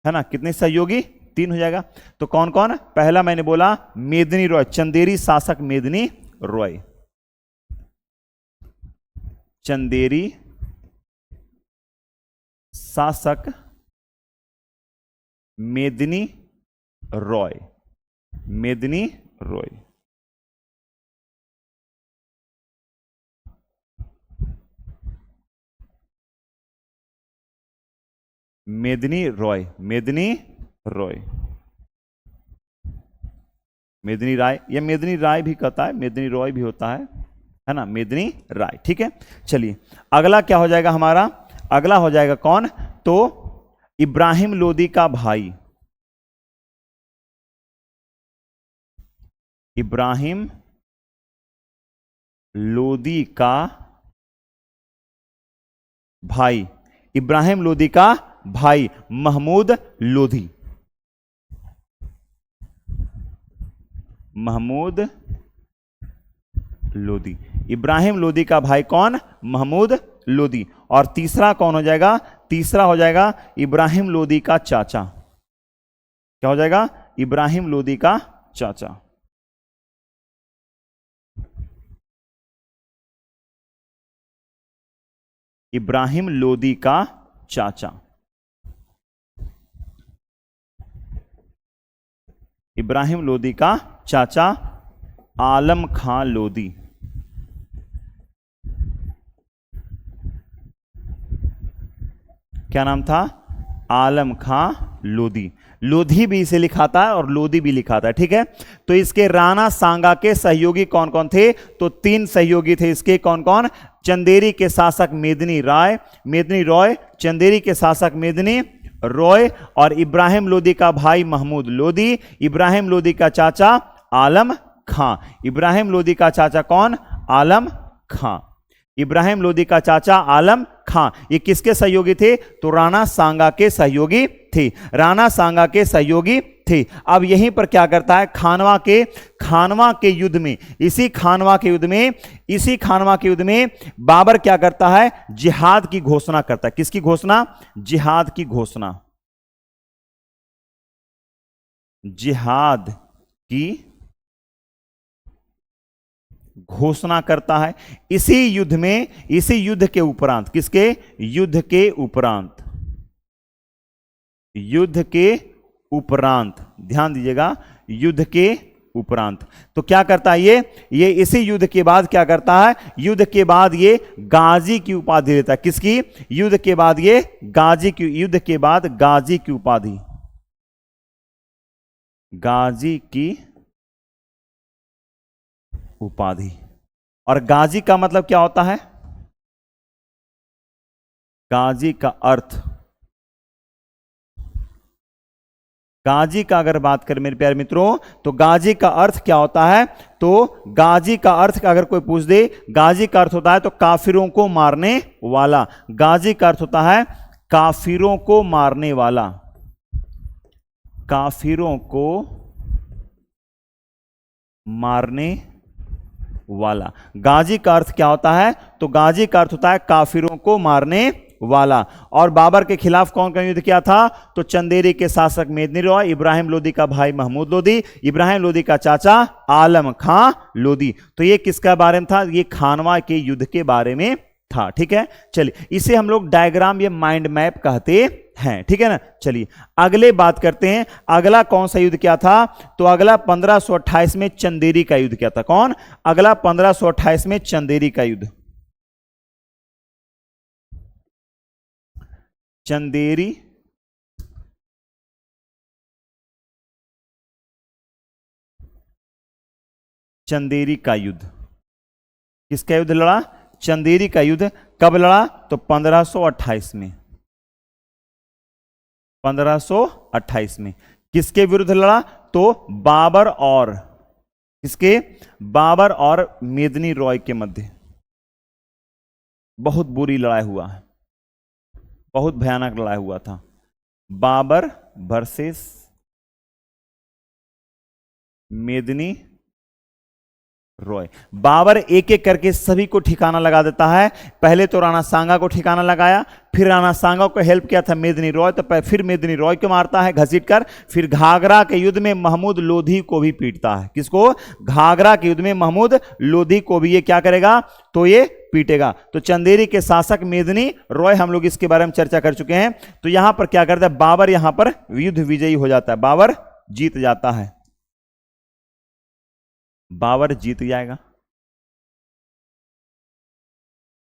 है ना। कितने सहयोगी? 3 हो जाएगा। तो कौन कौन? पहला मैंने बोला मेदिनी रॉय, चंदेरी शासक मेदिनी रॉय, चंदेरी शासक मेदिनी रॉय, मेदिनी रॉय। मेदिनी रॉय, मेदिनी रॉय, मेदिनी राय, या मेदिनी राय भी कहता है, मेदिनी रॉय भी होता है ना, मेदिनी राय, ठीक है। चलिए अगला क्या हो जाएगा हमारा, अगला हो जाएगा कौन, तो इब्राहिम लोदी का भाई, इब्राहिम लोदी का भाई, इब्राहिम लोदी का भाई महमूद लोधी, महमूद लोदी। इब्राहिम लोदी का भाई कौन? महमूद लोदी। और तीसरा कौन हो जाएगा? तीसरा हो जाएगा इब्राहिम लोदी का चाचा। क्या हो जाएगा? इब्राहिम लोदी का चाचा। इब्राहिम लोदी का चाचा, इब्राहिम लोदी का चाचा आलम खां लोदी। क्या नाम था? आलम खां लोदी। लोधी भी इसे लिखाता है और लोदी भी लिखाता है, ठीक है। तो इसके राणा सांगा के सहयोगी कौन कौन थे? तो 3 सहयोगी थे इसके। कौन कौन? चंदेरी के शासक मेदिनी राय, मेदिनी रॉय, चंदेरी के शासक मेदिनी रॉय, और इब्राहिम लोदी का भाई महमूद लोदी, इब्राहिम लोदी का चाचा आलम खां। इब्राहिम लोदी का चाचा कौन? आलम खां। इब्राहिम लोदी का चाचा आलम खां। ये किसके सहयोगी थे? तो राणा सांगा के सहयोगी थे, राणा सांगा के सहयोगी थे। अब यहीं पर क्या करता है, खानवा के युद्ध में, इसी खानवा के युद्ध में बाबर क्या करता है? जिहाद की घोषणा करता है। किसकी घोषणा? जिहाद की घोषणा। जिहाद की घोषणा करता है। इसी युद्ध में, इसी युद्ध के उपरांत, किसके? युद्ध के उपरांत, युद्ध के उपरांत, ध्यान दीजिएगा, युद्ध के उपरांत। तो क्या करता है ये इसी युद्ध के बाद क्या करता है? युद्ध के बाद ये गाजी की उपाधि लेता है। किसकी? युद्ध के बाद ये गाजी की, युद्ध के बाद गाजी की उपाधि, गाजी की उपाधि। और गाजी का मतलब क्या होता है? गाजी का अर्थ, गाजी का अगर बात करें मेरे प्यारे मित्रों, तो गाजी का अर्थ क्या होता है? तो गाजी का अर्थ अगर कोई पूछ दे, गाजी का अर्थ होता है तो काफिरों को मारने वाला। गाजी का अर्थ होता है काफिरों को मारने वाला, काफिरों को मारने वाला। गाजी का अर्थ क्या होता है? तो गाजी का अर्थ होता है काफिरों को मारने वाला। और बाबर के खिलाफ कौन कौन युद्ध किया था? तो चंदेरी के शासक मेदिनी रॉय, इब्राहिम लोदी का भाई महमूद लोदी, इब्राहिम लोदी का चाचा आलम खां लोदी। तो ये किसका बारे में था? ये खानवा के युद्ध के बारे में था। ठीक है, चलिए इसे हम लोग डायग्राम या माइंड मैप कहते हैं। ठीक है ना। चलिए अगले बात करते हैं, अगला कौन सा युद्ध क्या था? तो अगला 1528 में चंदेरी का युद्ध क्या था? कौन? अगला 1528 में चंदेरी का युद्ध, चंदेरी चंदेरी का युद्ध। किसका युद्ध लड़ा? चंदेरी का युद्ध। कब लड़ा? तो 1528 में, 1528 में। किसके विरुद्ध लड़ा? तो बाबर और किसके? बाबर और मेदिनी रॉय के मध्य बहुत बुरी लड़ाई हुआ है, बहुत भयानक लड़ाई हुआ था। बाबर वर्सेस मेदिनी रॉय। बाबर एक एक करके सभी को ठिकाना लगा देता है। पहले तो राणा सांगा को ठिकाना लगाया, फिर राणा सांगा को हेल्प किया था मेदिनी रॉय, तो फिर मेदिनी रॉय को मारता है घसीट कर। फिर घाघरा के युद्ध में महमूद लोधी को भी पीटता है। किसको? घाघरा के युद्ध में महमूद लोधी को भी ये क्या करेगा? तो ये पीटेगा। तो चंदेरी के शासक मेदिनी रॉय, हम लोग इसके बारे में चर्चा कर चुके हैं। तो यहां पर क्या करता है? बाबर यहां पर युद्ध विजयी हो जाता है, बाबर जीत जाता है, बाबर जीत जाएगा,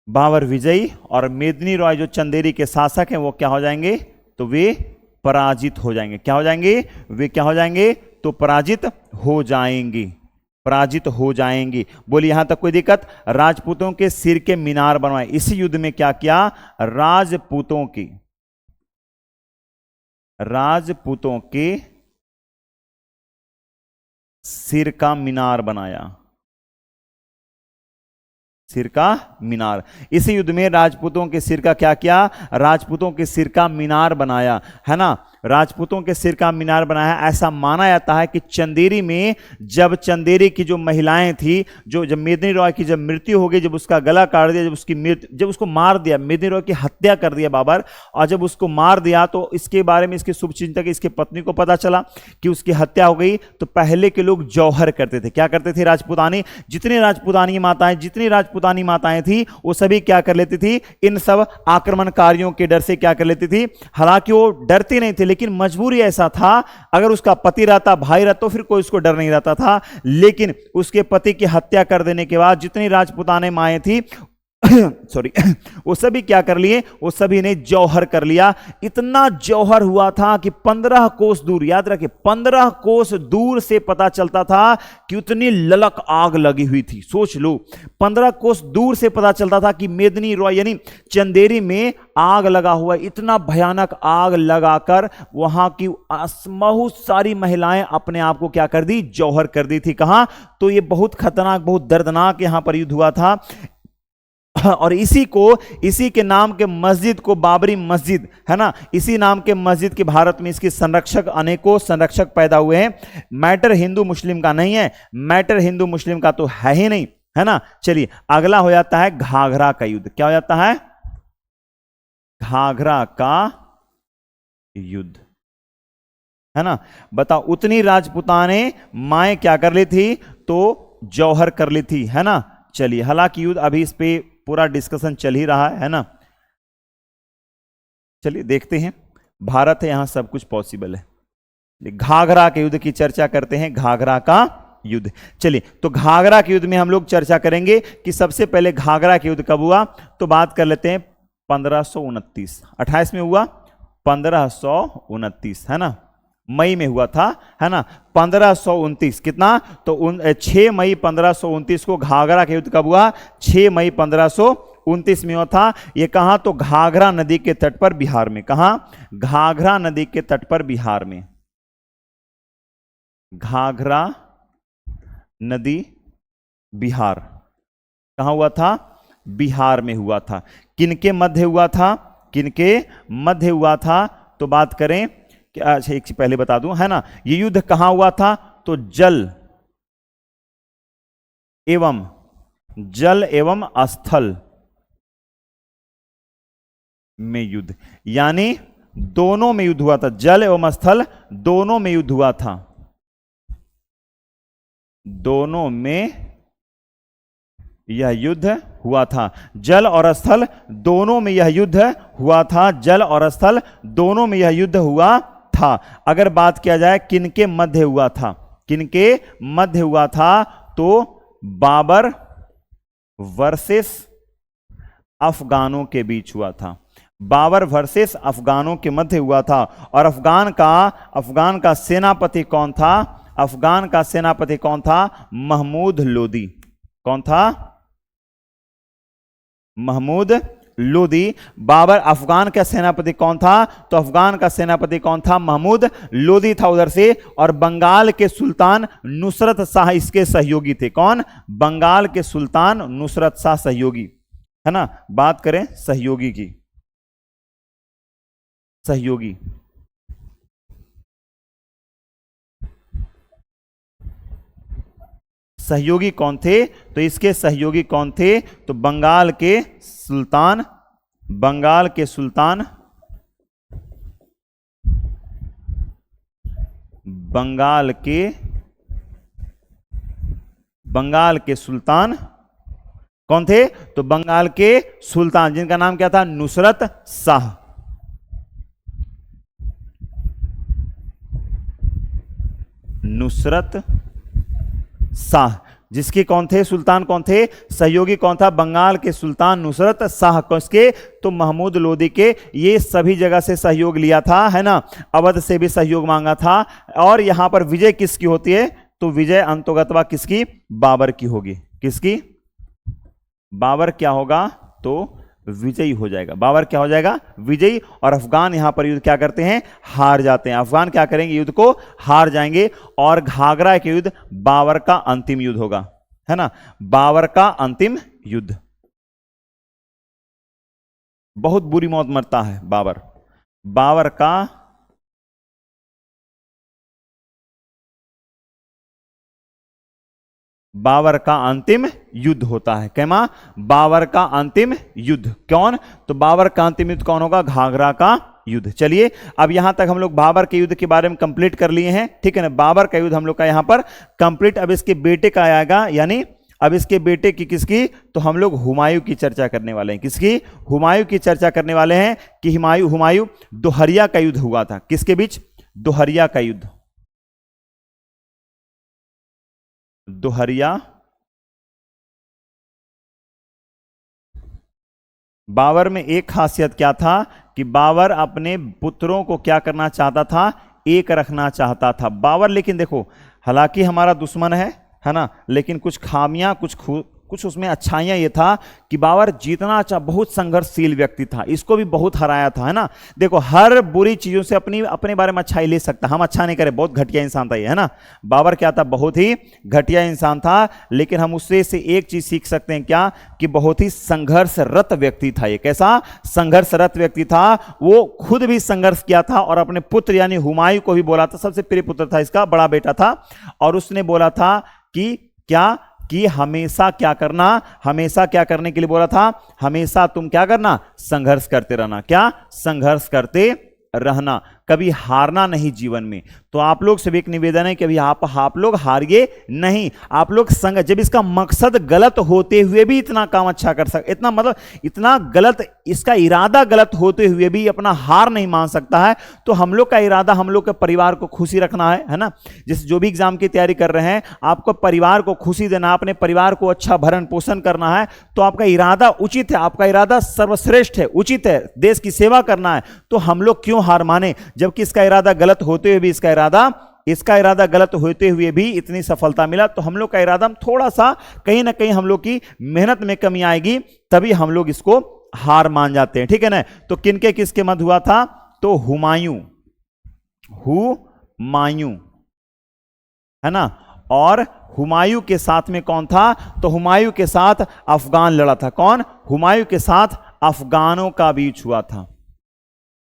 बाबर विजयी। और मेदिनी रॉय जो चंदेरी के शासक हैं वो क्या हो जाएंगे? तो वे पराजित हो जाएंगे। क्या हो जाएंगे? वे क्या हो जाएंगे? तो पराजित हो जाएंगे, पराजित हो जाएंगे। बोलिए यहां तक कोई दिक्कत? राजपूतों के सिर के मीनार बनवाए। इसी युद्ध में क्या किया? राजपूतों के सिर का मीनार बनाया, सिर का मीनार। इसी युद्ध में राजपूतों के सिर का क्या किया? राजपूतों के सिर का मीनार बनाया, है ना। राजपूतों के सिर का मीनार बनाया। ऐसा माना जाता है कि चंदेरी में जब चंदेरी की जो महिलाएं थी, जब मेदिनी रॉय की जब मृत्यु हो गई, जब उसका गला काट दिया, जब उसको मार दिया, मेदिनी रॉय की हत्या कर दिया बाबर, और जब उसको मार दिया तो इसके बारे में इसके शुभचिंतक इसके पत्नी को पता चला कि उसकी हत्या हो गई। तो पहले के लोग जौहर करते थे। क्या करते थे? राजपूतानी, जितनी राजपूतानी माताएं थी वो सभी क्या कर लेती थी? इन सब आक्रमणकारियों के डर से क्या कर लेती थी? हालांकि वो डरती नहीं थी, लेकिन मजबूरी ऐसा था, अगर उसका पति रहता, भाई रहता, तो फिर कोई उसको डर नहीं रहता था। लेकिन उसके पति की हत्या कर देने के बाद जितनी राजपूताने माएं थी सॉरी वो सभी क्या कर लिए? वो सभी ने जौहर कर लिया। इतना जौहर हुआ था कि 15 कोस दूर, याद रखिए 15 कोस दूर से पता चलता था कि उतनी ललक आग लगी हुई थी। सोच लो, 15 कोस दूर से पता चलता था कि मेदिनी रॉय यानी चंदेरी में आग लगा हुआ। इतना भयानक आग लगाकर वहां की बहुत सारी महिलाएं अपने आप को क्या कर दी? जौहर कर दी थी। कहां? तो ये बहुत खतरनाक, बहुत दर्दनाक यहां पर युद्ध हुआ था। और इसी के नाम के मस्जिद को बाबरी मस्जिद, है ना, इसी नाम के मस्जिद के भारत में इसके संरक्षक, अनेकों संरक्षक पैदा हुए हैं। मैटर हिंदू मुस्लिम का नहीं है, मैटर हिंदू मुस्लिम का तो है ही नहीं, है ना। चलिए अगला हो जाता है घाघरा का युद्ध। क्या हो जाता है? घाघरा का युद्ध। है ना। बताओ उतनी राजपूताने माएँ क्या कर ली थी, तो जौहर कर ली थी, है ना। चलिए, हालांकि युद्ध अभी इस पे पूरा डिस्कशन चल ही रहा है ना। चलिए देखते हैं, भारत है यहां सब कुछ पॉसिबल है। घाघरा के युद्ध की चर्चा करते हैं, घाघरा का युद्ध। चलिए, तो घाघरा के युद्ध में हम लोग चर्चा करेंगे कि सबसे पहले घाघरा के युद्ध कब हुआ, तो बात कर लेते हैं 1529, 28 में हुआ, 1529, है ना, मई में हुआ था, है ना। 1529 कितना, तो 6 मई 1529 को घाघरा के युद्ध कब हुआ, 6 मई 1529 में हुआ था। ये कहां, तो घाघरा नदी के तट पर बिहार में। कहां, घाघरा नदी के तट पर बिहार में। घाघरा नदी बिहार, कहां हुआ था, बिहार में हुआ था। किनके मध्य हुआ था, किनके मध्य हुआ था, तो बात करें कि अच्छा एक चीज पहले बता दूं, है ना, ये युद्ध कहां हुआ था, तो जल एवं स्थल में युद्ध, यानी दोनों में युद्ध हुआ था, जल एवं स्थल दोनों में युद्ध हुआ था, दोनों में यह युद्ध हुआ था, जल और स्थल दोनों में यह युद्ध हुआ था, जल और स्थल दोनों में यह युद्ध हुआ था। अगर बात किया जाए किनके मध्य हुआ था, किनके मध्य हुआ था, तो बाबर वर्सेस अफगानों के बीच हुआ था, बाबर वर्सेस अफगानों के मध्य हुआ था। और अफगान का सेनापति कौन था, अफगान का सेनापति कौन था, महमूद लोदी। कौन था, महमूद लोदी। बाबर, अफगान का सेनापति कौन था, तो अफगान का सेनापति कौन था, महमूद लोदी था उधर से। और बंगाल के सुल्तान नुसरत शाह इसके सहयोगी थे। कौन, बंगाल के सुल्तान नुसरत शाह सहयोगी, है ना। बात करें सहयोगी की, सहयोगी, सहयोगी कौन थे, तो इसके सहयोगी कौन थे, तो बंगाल के सुल्तान, बंगाल के सुल्तान, बंगाल के सुल्तान कौन थे, तो बंगाल के सुल्तान जिनका नाम क्या था, नुसरत शाह। नुसरत शाह, जिसके कौन थे, सुल्तान कौन थे, सहयोगी कौन था, बंगाल के सुल्तान नुसरत शाह। किसके, तो महमूद लोदी के। ये सभी जगह से सहयोग लिया था, है ना, अवध से भी सहयोग मांगा था। और यहां पर विजय किसकी होती है, तो विजय अंतोगतवा किसकी, बाबर की होगी। किसकी, बाबर क्या होगा, तो विजयी हो जाएगा, बाबर क्या हो जाएगा, विजयी। और अफगान यहां पर युद्ध क्या करते हैं, हार जाते हैं। अफगान क्या करेंगे, युद्ध को हार जाएंगे। और घाघरा के युद्ध बाबर का अंतिम युद्ध होगा, है ना, बाबर का अंतिम युद्ध। बहुत बुरी मौत मरता है बाबर, बाबर का बाबर का अंतिम युद्ध होता है। कैमा, बाबर का अंतिम युद्ध। कौन, तो बाबर का अंतिम युद्ध कौन होगा, घाघरा का युद्ध। चलिए, अब यहां तक हम लोग बाबर के युद्ध के बारे में कंप्लीट कर लिए हैं, ठीक है ना। बाबर का युद्ध हम लोग का यहां पर कंप्लीट। अब इसके बेटे का आएगा, यानी अब इसके बेटे की किसकी, तो हम लोग हुमायूं की चर्चा करने वाले हैं। किसकी, हुमायूं की चर्चा करने वाले हैं कि हुमायूं दोहरिया का युद्ध हुआ था। किसके बीच, दोहरिया का युद्ध, दोहरिया। बाबर में एक खासियत क्या था कि बाबर अपने पुत्रों को क्या करना चाहता था, एक रखना चाहता था बाबर। लेकिन देखो, हालांकि हमारा दुश्मन है ना, लेकिन कुछ खामियां, कुछ उसमें अच्छाइयां ये था कि बाबर जीतना अच्छा, बहुत संघर्षशील व्यक्ति था, इसको भी बहुत हराया था, है ना। देखो, हर बुरी चीजों से अपने बारे में अच्छाई ले सकता, हम अच्छा नहीं करें, बहुत घटिया इंसान था ये, है ना। बाबर क्या था, बहुत ही घटिया इंसान था। लेकिन हम उससे से एक चीज सीख सकते हैं, क्या, कि बहुत ही संघर्षरत व्यक्ति था ये। कैसा, संघर्षरत व्यक्ति था। वो खुद भी संघर्ष किया था और अपने पुत्र यानी हुमायूं को भी बोला था, सबसे प्रिय पुत्र था इसका, बड़ा बेटा था, और उसने बोला था कि क्या, कि हमेशा क्या करना, हमेशा क्या करने के लिए बोला था, हमेशा तुम क्या करना, संघर्ष करते रहना। क्या, संघर्ष करते रहना। कभी हारना नहीं जीवन में। तो आप लोग से भी एक निवेदन है कि अभी आप लोग हारिए नहीं, आप लोग संग, जब इसका मकसद गलत होते हुए भी इतना काम अच्छा कर सकते, इतना मतलब इतना गलत, इसका इरादा गलत होते हुए भी अपना हार नहीं मान सकता है, तो हम लोग का इरादा हम लोग के परिवार को खुशी रखना है ना। जिस जो भी एग्जाम की तैयारी कर रहे हैं, आपको परिवार को खुशी देना, अपने परिवार को अच्छा भरण पोषण करना है, तो आपका इरादा उचित है, आपका इरादा सर्वश्रेष्ठ है, उचित है, देश की सेवा करना है, तो हम लोग क्यों हार माने, जबकि इसका इरादा गलत होते हुए भी इसका इरादा गलत होते हुए भी इतनी सफलता मिला। तो हम लोग का इरादा थोड़ा सा कहीं ना कहीं हम लोग की मेहनत में कमी आएगी, तभी हम लोग इसको हार मान जाते हैं, ठीक है ना। तो किनके किसके मध्य हुआ था, तो हुमायूं है ना, और हुमायूं के साथ में कौन था, तो हुमायूं के साथ अफगान लड़ा था। कौन, हुमायूं के साथ अफगानों का बीच हुआ था।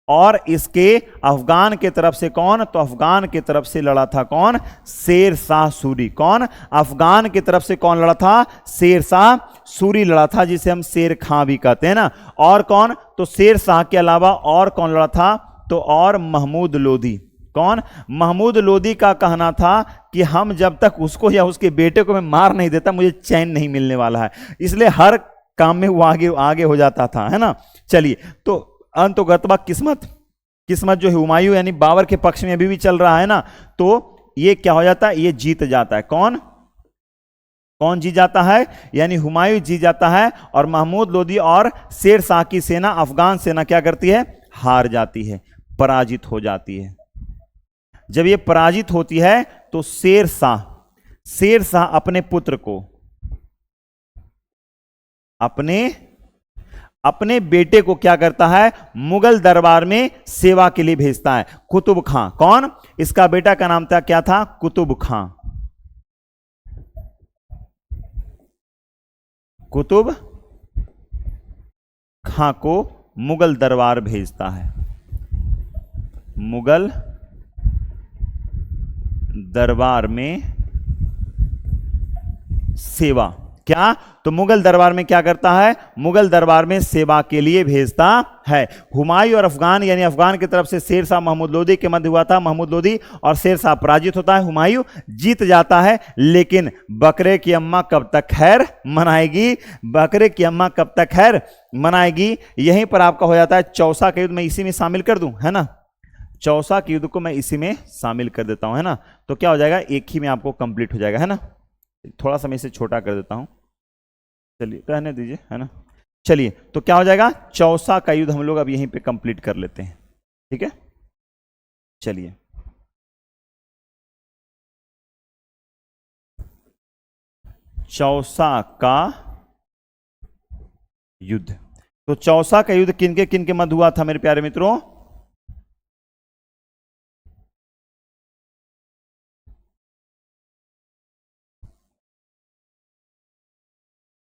और इसके अफगान के तरफ से कौन, तो अफगान के तरफ से लड़ा था कौन, शेर शाह सूरी। कौन, अफगान की तरफ से कौन लड़ा था, शेर शाह सूरी लड़ा था, जिसे हम शेर खां भी कहते हैं ना। और कौन, तो शेर शाह के अलावा और कौन लड़ा था, तो और महमूद लोधी। कौन, महमूद लोधी का कहना था कि हम जब तक उसको या उसके बेटे को मैं मार नहीं देता, मुझे चैन नहीं मिलने वाला है, इसलिए हर काम में वो आगे हो जाता था, है ना। चलिए, तो अंतोगतवा किस्मत जो है हुमायूं यानी बाबर के पक्ष में अभी भी चल रहा है ना, तो ये क्या हो जाता है, ये जीत जाता है। कौन जीत जाता है, यानी हुमायूं जीत जाता है, और महमूद लोधी और शेर शाह की सेना, अफगान सेना क्या करती है, हार जाती है, पराजित हो जाती है। जब ये पराजित होती है तो शेर शाह अपने पुत्र को, अपने बेटे को क्या करता है, मुगल दरबार में सेवा के लिए भेजता है। कुतुब खां, कौन, इसका बेटा का नाम था, क्या था, कुतुब खां। कुतुब खां को मुगल दरबार भेजता है, मुगल दरबार में सेवा, क्या, तो मुगल दरबार में क्या करता है, मुगल दरबार में सेवा के लिए भेजता है। हुमायूं और अफगान, यानी अफगान की तरफ से शेर शाह महमूद लोधी के मध्य हुआ था, महमूद लोधी और शेर शाह पराजित होता है, हुमायूं जीत जाता है। लेकिन बकरे की अम्मा कब तक खैर मनाएगी, बकरे की अम्मा कब तक खैर मनाएगी। यहीं पर आपका हो जाता है चौसा का युद्ध। मैं इसी में शामिल कर दूं, है ना, चौसा के युद्ध को मैं इसी में शामिल कर देता हूं, है ना, तो क्या हो जाएगा, एक ही में आपको कंप्लीट हो जाएगा, है ना। थोड़ा सा मैं इसे छोटा कर देता हूं, चलिए रहने दीजिए, है ना। चलिए, तो क्या हो जाएगा, चौसा का युद्ध हम लोग अब यहीं पे कंप्लीट कर लेते हैं, ठीक है। चलिए, चौसा का युद्ध, तो चौसा का युद्ध किनके किनके मध्य हुआ था मेरे प्यारे मित्रों,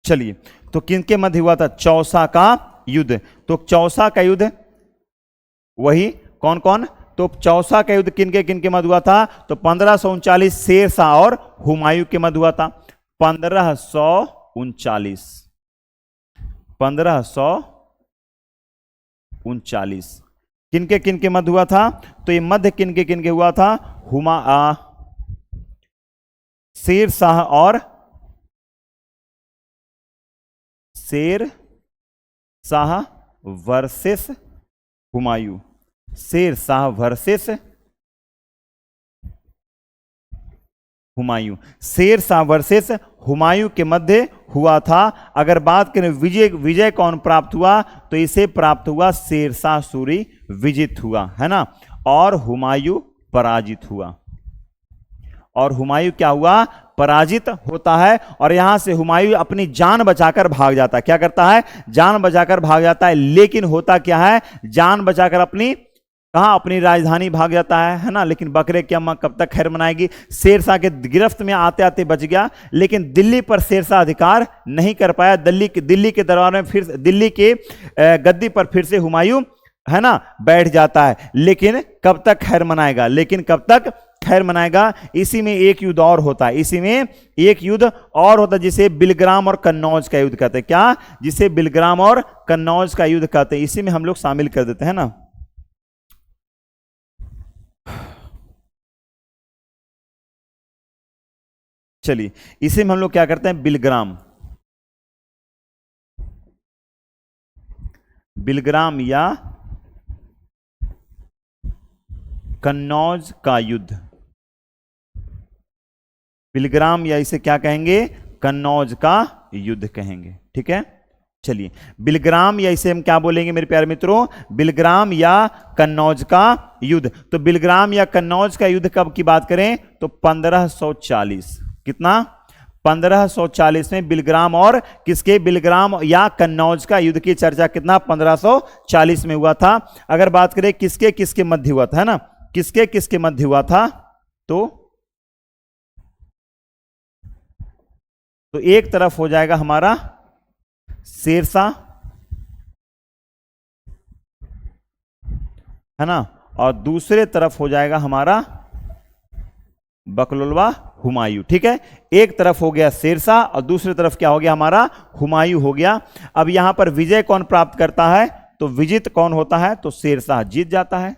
चलिए, तो किनके मध्य हुआ था चौसा का युद्ध। तो चौसा का युद्ध वही कौन कौन, तो चौसा का युद्ध किनके किनके मध्य हुआ था, तो 1539 शेर शाह और हुमायूं के मध्य हुआ था। 1539 किनके किनके मध्य हुआ था, तो ये मध्य किनके किनके हुआ था, शेर शाह और Sher Shah versus Humayun, Sher Shah versus Humayun, Sher Shah versus Humayun के मध्य हुआ था। अगर बात करें विजय कौन प्राप्त हुआ, तो इसे प्राप्त हुआ शेर शाह सूरी विजित हुआ, है ना, और हुमायूं पराजित हुआ। और हुमायूं क्या हुआ, पराजित होता है। और यहां से हुमायूं अपनी जान बचाकर भाग जाता है, क्या करता है, जान बचाकर भाग जाता है। लेकिन होता क्या है, जान बचाकर अपनी राजधानी भाग जाता है ना। लेकिन बकरे की अम्मा कब तक खैर मनाएगी। शेरशाह के गिरफ्त में आते आते बच गया, लेकिन दिल्ली पर शेरशाह अधिकार नहीं कर पाया। दिल्ली के दरबार में फिर दिल्ली के गद्दी पर फिर से हुमायूं है ना बैठ जाता है। लेकिन कब तक खैर मनाएगा, खैर मनाएगा। इसी में एक युद्ध और होता है, जिसे बिलग्राम और कन्नौज का युद्ध कहते हैं। क्या, जिसे बिलग्राम और कन्नौज का युद्ध कहते हैं। इसी में हम लोग शामिल कर देते हैं ना। चलिए इसे में हम लोग क्या करते हैं, बिलग्राम, बिलग्राम या कन्नौज का युद्ध, बिलग्राम या इसे क्या कहेंगे, कन्नौज का युद्ध कहेंगे। ठीक है, चलिए बिलग्राम या इसे हम क्या बोलेंगे मेरे प्यारे मित्रों, बिलग्राम या कन्नौज का युद्ध। तो बिलग्राम या कन्नौज का युद्ध कब की बात करें तो 1540, कितना, 1540 में बिलग्राम और किसके, बिलग्राम या कन्नौज का युद्ध की चर्चा कितना 1540 में हुआ था। अगर बात करें किसके किसके मध्य हुआ था, है ना, किसके किसके मध्य हुआ था, तो एक तरफ हो जाएगा हमारा शेरशाह, है ना, और दूसरे तरफ हो जाएगा हमारा बकलुलवा हुमायूं। ठीक है, एक तरफ हो गया शेरशाह और दूसरी तरफ क्या हो गया हमारा, हुमायूं हो गया। अब यहां पर विजय कौन प्राप्त करता है, तो विजित कौन होता है, तो शेरशाह जीत जाता है,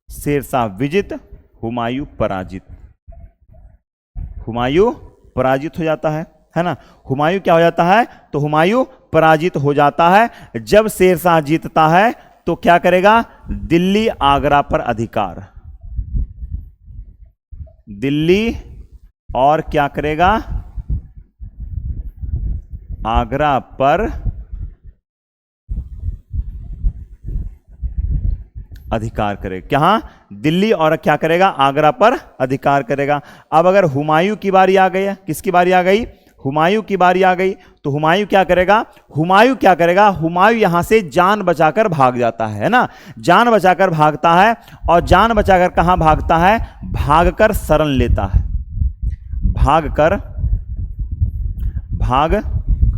शेरशाह विजित, हुमायूं पराजित, हुमायूं पराजित हो जाता है ना। हुमायूं क्या हो जाता है, तो हुमायूं पराजित हो जाता है। जब शेरशाह जीतता है तो क्या करेगा, दिल्ली आगरा पर अधिकार, दिल्ली और क्या करेगा, आगरा पर अधिकार करेगा, क्या, दिल्ली और क्या करेगा, आगरा पर अधिकार करेगा। अब अगर हुमायूं की बारी आ गई, किसकी बारी आ गई, हुमायूं की बारी आ गई, तो हुमायूं क्या करेगा, हुमायूं क्या करेगा, हुमायूं यहां से जान बचाकर भाग जाता है ना, जान बचाकर भागता है। और जान बचाकर कहां भागता है, भागकर शरण लेता है, भागकर,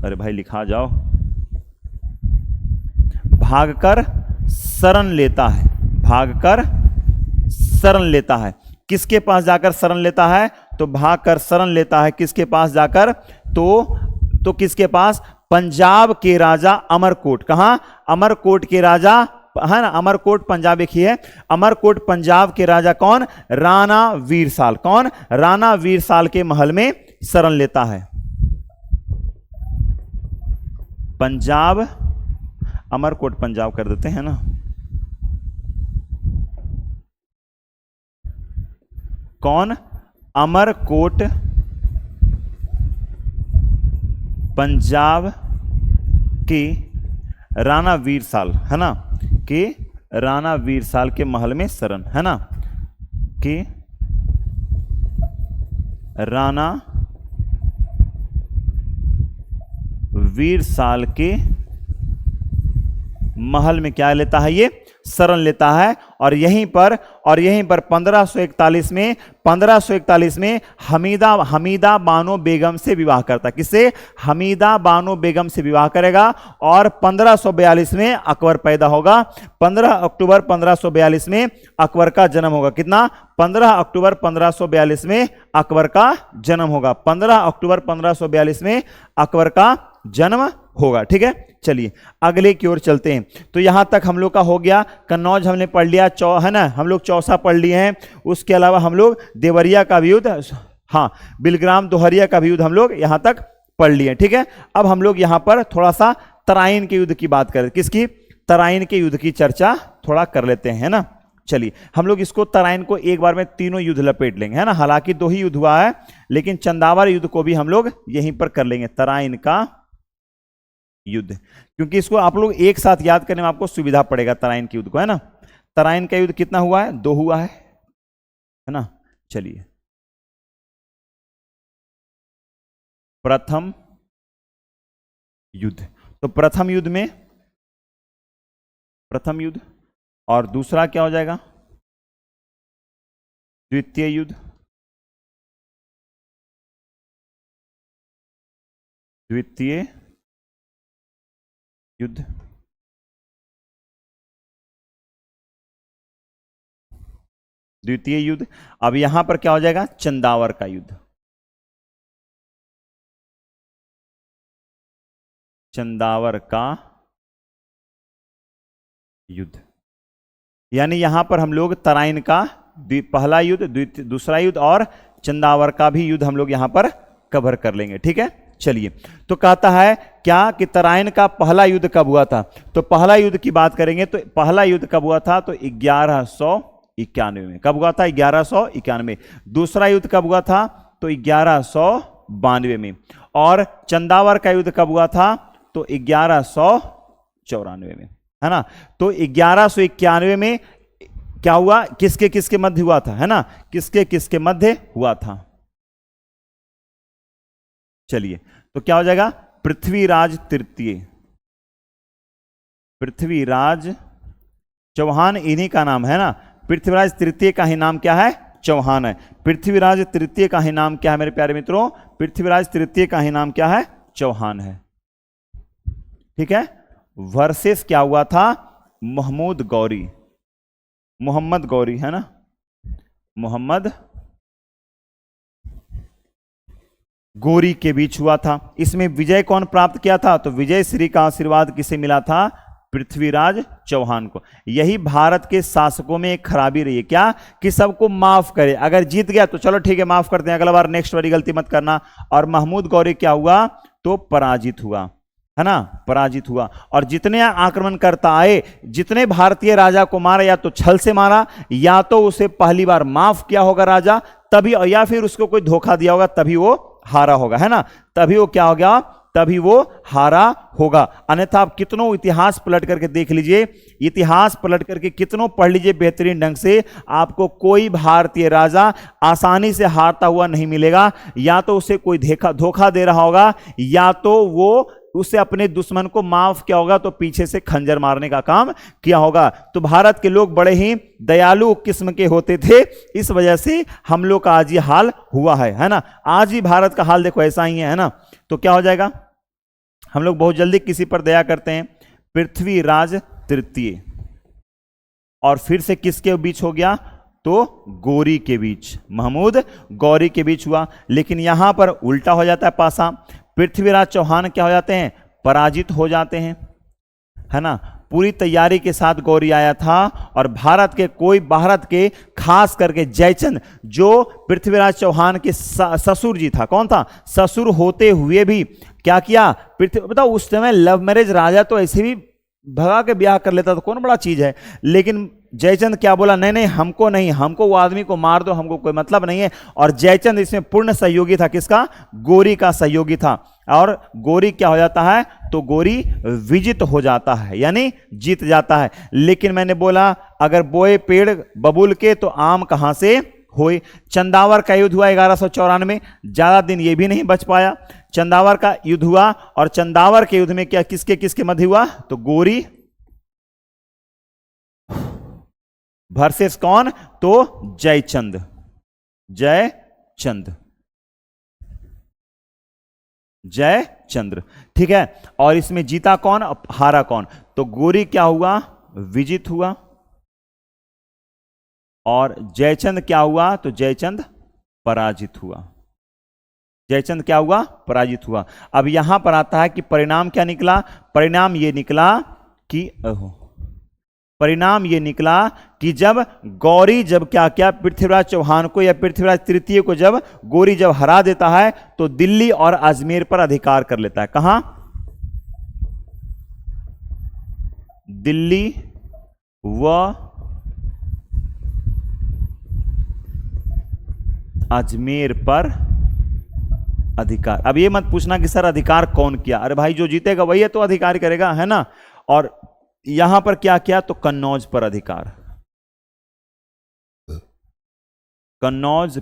अरे भाई लिखा जाओ, भागकर शरण लेता है, भागकर शरण लेता है। किसके पास जाकर शरण लेता है, तो भागकर शरण लेता है किसके पास जाकर, तो किसके पास, पंजाब के राजा अमरकोट, कहां, अमरकोट के राजा, है ना, अमरकोट पंजाब एक ही है, अमरकोट पंजाब के राजा कौन, राणा वीरसाल, कौन, राणा वीरसाल के महल में शरण लेता है। पंजाब, अमरकोट पंजाब कर देते हैं ना, कौन, अमरकोट पंजाब के राणा वीरसाल, है ना, के राणा वीरसाल के महल में शरण, है ना, के राणा वीरसाल के महल में क्या लेता है, ये शरण लेता है। और यहीं पर 1541 में हमीदा बानो बेगम से विवाह करता है, किससे, हमीदा बानो बेगम से विवाह करेगा। और 1542 में अकबर पैदा होगा, 15 अक्टूबर 1542 में अकबर का जन्म होगा, कितना, 15 अक्टूबर 1542 में अकबर का जन्म होगा, 15 अक्टूबर 1542 में अकबर का जन्म होगा। ठीक है, चलिए अगले की ओर चलते हैं। तो यहां तक हम लोग का हो गया, कन्नौज हमने पढ़ लिया, है ना, हम लोग चौसा पढ़ लिए हैं। उसके अलावा हम लोग देवरिया का भी युद्ध, हाँ, बिलग्राम दोहरिया का भी युद्ध हम लोग यहां तक पढ़ लिए। ठीक है, अब हम लोग यहां पर थोड़ा सा तराइन के युद्ध की बात करें, किसकी, तराइन के युद्ध की चर्चा थोड़ा कर लेते हैं ना। चलिए हम लोग इसको, तराइन को एक बार में तीनों युद्ध लपेट लेंगे, है ना, हालांकि 2 ही युद्ध हुआ है, लेकिन चंदावर युद्ध को भी हम लोग यहीं पर कर लेंगे, तराइन का युद्ध, क्योंकि इसको आप लोग एक साथ याद करने में आपको सुविधा पड़ेगा, तराइन के युद्ध को, है ना। तराइन का युद्ध कितना हुआ है, 2 हुआ है ना। चलिए प्रथम युद्ध, तो प्रथम युद्ध और दूसरा क्या हो जाएगा, द्वितीय युद्ध, द्वितीय युद्ध, द्वितीय युद्ध। अब यहां पर क्या हो जाएगा, चंदावर का युद्ध, चंदावर का युद्ध, यानी यहां पर हम लोग तराइन का पहला युद्ध, दूसरा युद्ध और चंदावर का भी युद्ध हम लोग यहां पर कवर कर लेंगे। ठीक है, चलिए। तो कहता है क्या कि तराइन का पहला युद्ध कब हुआ था? तो पहला युद्ध की बात करेंगे तो पहला युद्ध कब हुआ था? तो 1191 में। कब हुआ था? 1191। दूसरा युद्ध कब हुआ था? तो 1192 में। और चंदावर का युद्ध कब हुआ था? तो 1194 में, है ना। तो 1191 में क्या हुआ? किसके किसके मध्य हुआ था, है ना, किसके किसके मध्य हुआ था? चलिए, तो क्या हो जाएगा? पृथ्वीराज तृतीय। पृथ्वीराज चौहान इन्हीं का नाम है ना। पृथ्वीराज तृतीय का ही नाम क्या है? चौहान है। पृथ्वीराज तृतीय का ही नाम क्या है मेरे प्यारे मित्रों? पृथ्वीराज तृतीय का ही नाम क्या है? चौहान है। ठीक है। वर्सेस क्या हुआ था? महमूद गौरी, मोहम्मद गौरी, है ना, मोहम्मद गौरी के बीच हुआ था। इसमें विजय कौन प्राप्त किया था? तो विजय श्री का आशीर्वाद किसे मिला था? पृथ्वीराज चौहान को। यही भारत के शासकों में एक खराबी रही है, क्या? कि सबको माफ करे। अगर जीत गया तो चलो ठीक है, माफ करते हैं, अगला बार नेक्स्ट वाली गलती मत करना। और महमूद गौरी क्या हुआ? तो पराजित हुआ, है ना, पराजित हुआ। और जितने आक्रमणकर्ता आए, जितने भारतीय राजा को मारा, या तो छल से मारा, या तो उसे पहली बार माफ किया होगा राजा तभी, या फिर उसको कोई धोखा दिया होगा तभी वो हारा होगा, है ना। तभी वो क्या हो गया? तभी वो हारा होगा। अन्यथा आप कितनों इतिहास पलट करके देख लीजिए, इतिहास पलट करके कितनों पढ़ लीजिए बेहतरीन ढंग से, आपको कोई भारतीय राजा आसानी से हारता हुआ नहीं मिलेगा। या तो उसे कोई धोखा दे रहा होगा, या तो वो उसे अपने दुश्मन को माफ किया होगा तो पीछे से खंजर मारने का काम किया होगा। तो भारत के लोग बड़े ही दयालु किस्म के होते थे, इस वजह से हम लोग का आज ये हाल हुआ है ना। आज भी भारत का हाल देखो ऐसा ही है ना। तो क्या हो जाएगा? हम लोग बहुत जल्दी किसी पर दया करते हैं। पृथ्वीराज तृतीय, और फिर से किसके बीच हो गया? तो गौरी के बीच, महमूद गौरी के बीच हुआ। लेकिन यहां पर उल्टा हो जाता है पासा। पृथ्वीराज चौहान क्या हो जाते हैं? पराजित हो जाते हैं, है ना। पूरी तैयारी के साथ गौरी आया था, और भारत के खास करके जयचंद, जो पृथ्वीराज चौहान के ससुर जी था, कौन था? ससुर होते हुए भी क्या किया? बताओ, उस समय लव मैरिज राजा तो ऐसे भी भगा के ब्याह कर लेता, तो कौन बड़ा चीज है। लेकिन जयचंद क्या बोला? नहीं नहीं, हमको नहीं, हमको वो आदमी को मार दो, हमको कोई मतलब नहीं है। और जयचंद इसमें पूर्ण सहयोगी था। किसका? गौरी का सहयोगी था। और गौरी क्या हो जाता है? तो गौरी विजित हो जाता है, यानी जीत जाता है। लेकिन मैंने बोला, अगर बोए पेड़ बबूल के तो आम कहां से होए। चंदावर का युद्ध हुआ 1194 में, ज्यादा दिन ये भी नहीं बच पाया। चंदावर का युद्ध हुआ, और चंदावर के युद्ध में क्या किसके किसके मध्य हुआ? तो गौरी वर्सेस कौन? तो जयचंद, जयचंद, जयचंद्र। ठीक है। और इसमें जीता कौन, हारा कौन? तो गौरी क्या हुआ? विजित हुआ। और जयचंद क्या हुआ? तो जयचंद पराजित हुआ। जयचंद क्या हुआ? पराजित हुआ। अब यहां पर आता है कि परिणाम क्या निकला? परिणाम ये निकला कि जब गौरी क्या क्या पृथ्वीराज चौहान को या पृथ्वीराज तृतीय को जब गौरी जब हरा देता है, तो दिल्ली और अजमेर पर अधिकार कर लेता है। कहां? दिल्ली व अजमेर पर अधिकार। अब ये मत पूछना कि सर अधिकार कौन किया, अरे भाई जो जीतेगा वही है तो अधिकार करेगा, है ना। और यहां पर क्या किया? तो कन्नौज पर अधिकार, कन्नौज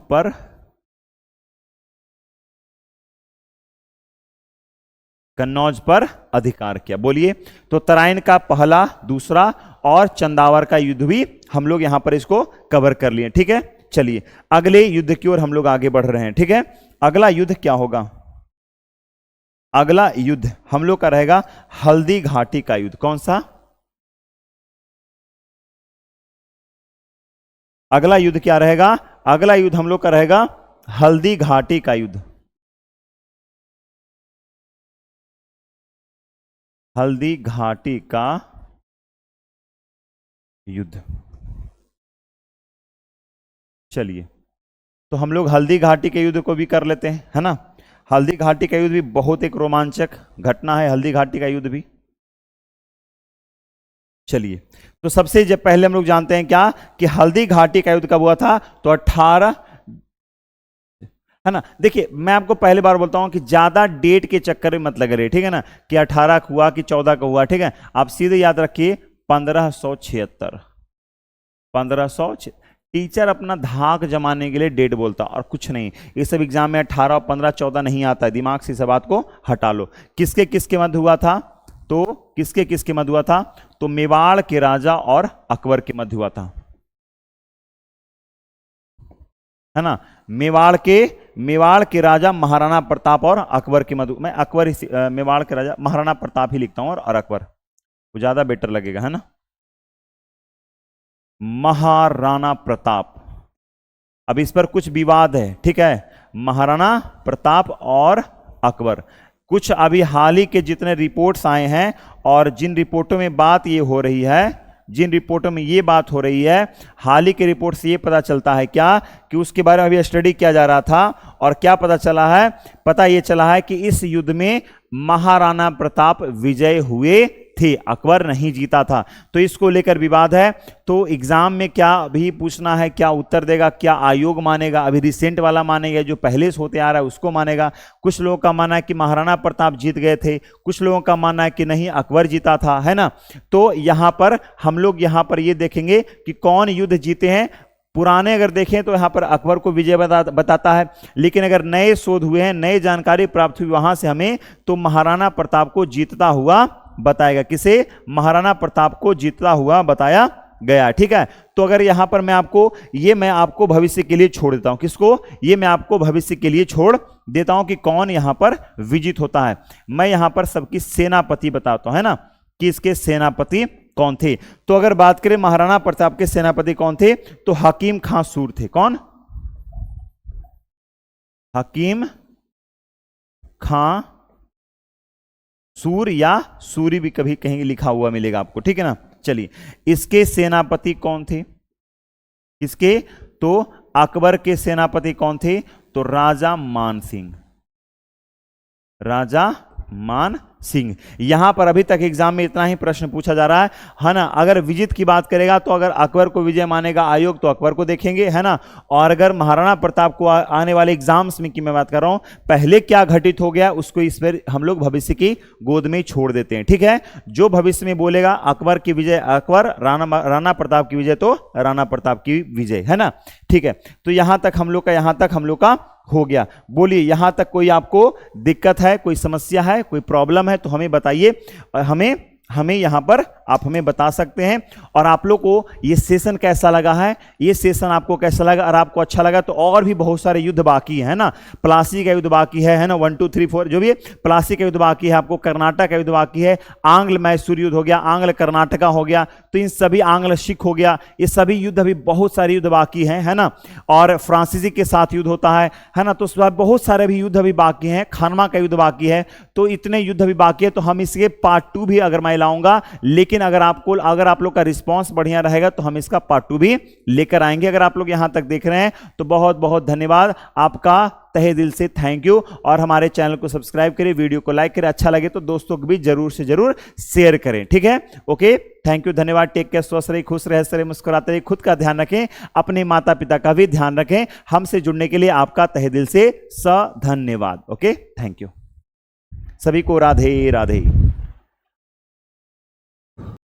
पर अधिकार किया। बोलिए, तो तराइन का पहला, दूसरा और चंदावर का युद्ध भी हम लोग यहां पर इसको कवर कर लिए। ठीक है, चलिए अगले युद्ध की ओर हम लोग आगे बढ़ रहे हैं। ठीक है, अगला युद्ध क्या होगा? अगला युद्ध हम लोग का रहेगा हल्दी घाटी का युद्ध। कौन सा? अगला युद्ध क्या रहेगा? अगला युद्ध हम लोग का रहेगा हल्दी घाटी का युद्ध। हल्दी घाटी का युद्ध। चलिए, तो हम लोग हल्दी घाटी के युद्ध को भी कर लेते हैं, है ना। हल्दी घाटी का युद्ध भी बहुत एक रोमांचक घटना है, हल्दी घाटी का युद्ध भी। चलिए, तो सबसे जब पहले हम लोग जानते हैं क्या कि हल्दी घाटी का युद्ध कब हुआ था, तो 18, है ना। देखिए, मैं आपको पहले बार बोलता हूं कि ज्यादा डेट के चक्कर में मत लगे रहे, ठीक है ना, कि 18 का हुआ कि 14 का हुआ, ठीक है। आप सीधे याद रखिए 1576, 1500। टीचर अपना धाक जमाने के लिए डेट बोलता और कुछ नहीं। ये सब एग्जाम में 18, 15, 14 नहीं आता है, दिमाग से इस बात को हटा लो। किसके किसके मध्य हुआ था, तो किसके किसके मध्य हुआ था, तो मेवाड़ के राजा और अकबर के मध्य हुआ था, है ना। मेवाड़ के राजा महाराणा प्रताप और अकबर के मध्य, मैं अकबर मेवाड़ के राजा महाराणा प्रताप ही लिखता हूं और अकबर, वो ज्यादा बेटर लगेगा, है ना। महाराणा प्रताप, अब इस पर कुछ विवाद है, ठीक है। महाराणा प्रताप और अकबर, कुछ अभी हाल ही के जितने रिपोर्ट्स आए हैं और जिन रिपोर्टों में बात ये हो रही है, जिन रिपोर्टों में ये बात हो रही है, हाल ही के रिपोर्ट से ये पता चलता है क्या कि उसके बारे में अभी स्टडी किया जा रहा था और क्या पता चला है, पता ये चला है कि इस युद्ध में महाराणा प्रताप विजय हुए थे, अकबर नहीं जीता था। तो इसको लेकर विवाद है। तो एग्जाम में क्या भी पूछना है, क्या उत्तर देगा, क्या आयोग मानेगा, अभी रिसेंट वाला मानेगा, जो पहले से होते आ रहा है उसको मानेगा। कुछ लोगों का मानना है कि महाराणा प्रताप जीत गए थे, कुछ लोगों का मानना है कि नहीं अकबर जीता था, है ना। तो यहां पर हम लोग यहां पर ये देखेंगे कि कौन युद्ध जीते हैं। पुराने अगर देखें तो यहां पर अकबर को विजय बताता है, लेकिन अगर नए शोध हुए हैं, नई जानकारी प्राप्त हुई वहां से हमें, तो महाराणा प्रताप को जीतता हुआ बताएगा। किसे, महाराणा प्रताप को जीतता हुआ बताया गया, ठीक है। तो अगर यहां पर मैं आपको भविष्य के लिए छोड़ देता हूं, किसको, ये मैं आपको भविष्य के लिए छोड़ देता हूं कि कौन यहां पर विजित होता है। मैं यहां पर सबकी सेनापति बताता हूं, है ना, कि इसके सेनापति कौन थे। तो अगर बात करें महाराणा प्रताप के सेनापति कौन थे, तो हकीम खां सूर थे। कौन, हकीम खां सूर, या सूरी भी कभी कहीं लिखा हुआ मिलेगा आपको, ठीक है ना। चलिए, इसके सेनापति कौन थे, इसके, तो अकबर के सेनापति कौन थे, तो राजा मान सिंह, राजा मान सिंह। यहां पर अभी तक एग्जाम में इतना ही प्रश्न पूछा जा रहा है ना। अगर विजित की बात करेगा तो अगर अकबर को विजय मानेगा आयोग तो अकबर को देखेंगे, है ना। और अगर महाराणा प्रताप को आने वाले एग्जाम्स में की मैं बात कर रहा हूं, पहले क्या घटित हो गया उसको इस पर हम लोग भविष्य की गोद में छोड़ देते हैं, ठीक है। जो भविष्य में बोलेगा अकबर की विजय अकबर, राणा प्रताप की विजय तो राणा प्रताप की विजय, है ना, ठीक है। तो यहां तक हम लोग का हो गया। बोलिए, यहां तक कोई आपको दिक्कत है, कोई समस्या है, कोई प्रॉब्लम है तो हमें बताइए, हमें यहां पर आप हमें बता सकते हैं। और आप लोग को ये सेशन कैसा लगा है, ये सेशन आपको कैसा लगा, और आपको अच्छा लगा तो और भी बहुत सारे युद्ध बाकी है ना। प्लासी का युद्ध बाकी है ना, 1 2 3 4 जो भी प्लासी का युद्ध बाकी है, आपको कर्नाटक का युद्ध बाकी है, आंग्ल मैसूर युद्ध हो गया, आंग्ल कर्नाटका हो गया, तो इन सभी आंग्ल सिख हो गया, ये सभी युद्ध अभी बहुत सारे युद्ध बाकी हैं, है ना। और फ्रांसीसी के साथ युद्ध होता है ना। तो बहुत सारे भी युद्ध अभी बाकी हैं, खानवा का युद्ध बाकी है, तो इतने युद्ध अभी बाकी है। तो हम इसके पार्ट 2 भी अगर मैं लाऊंगा, लेकिन अगर आप लोग का रिस्पांस बढ़िया रहेगा तो हम इसका पार्ट 2 भी लेकर आएंगे। अगर आप लोग यहां तक देख रहे हैं तो बहुत बहुत धन्यवाद आपका, तहे दिल से थैंक यू। और हमारे चैनल को सब्सक्राइब करें, वीडियो को लाइक करें, अच्छा लगे तो दोस्तों को भी जरूर से जरूर शेयर करें, ठीक है। ओके, थैंक यू, धन्यवाद। टेक केयर, स्वस्थ रहिए, खुश रहे, सरे मुस्कुराते रहिए, खुद का ध्यान रखें, अपने माता पिता का भी ध्यान रखें। हमसे जुड़ने के लिए आपका तहे दिल से धन्यवाद। ओके, थैंक यू, सभी को राधे राधे।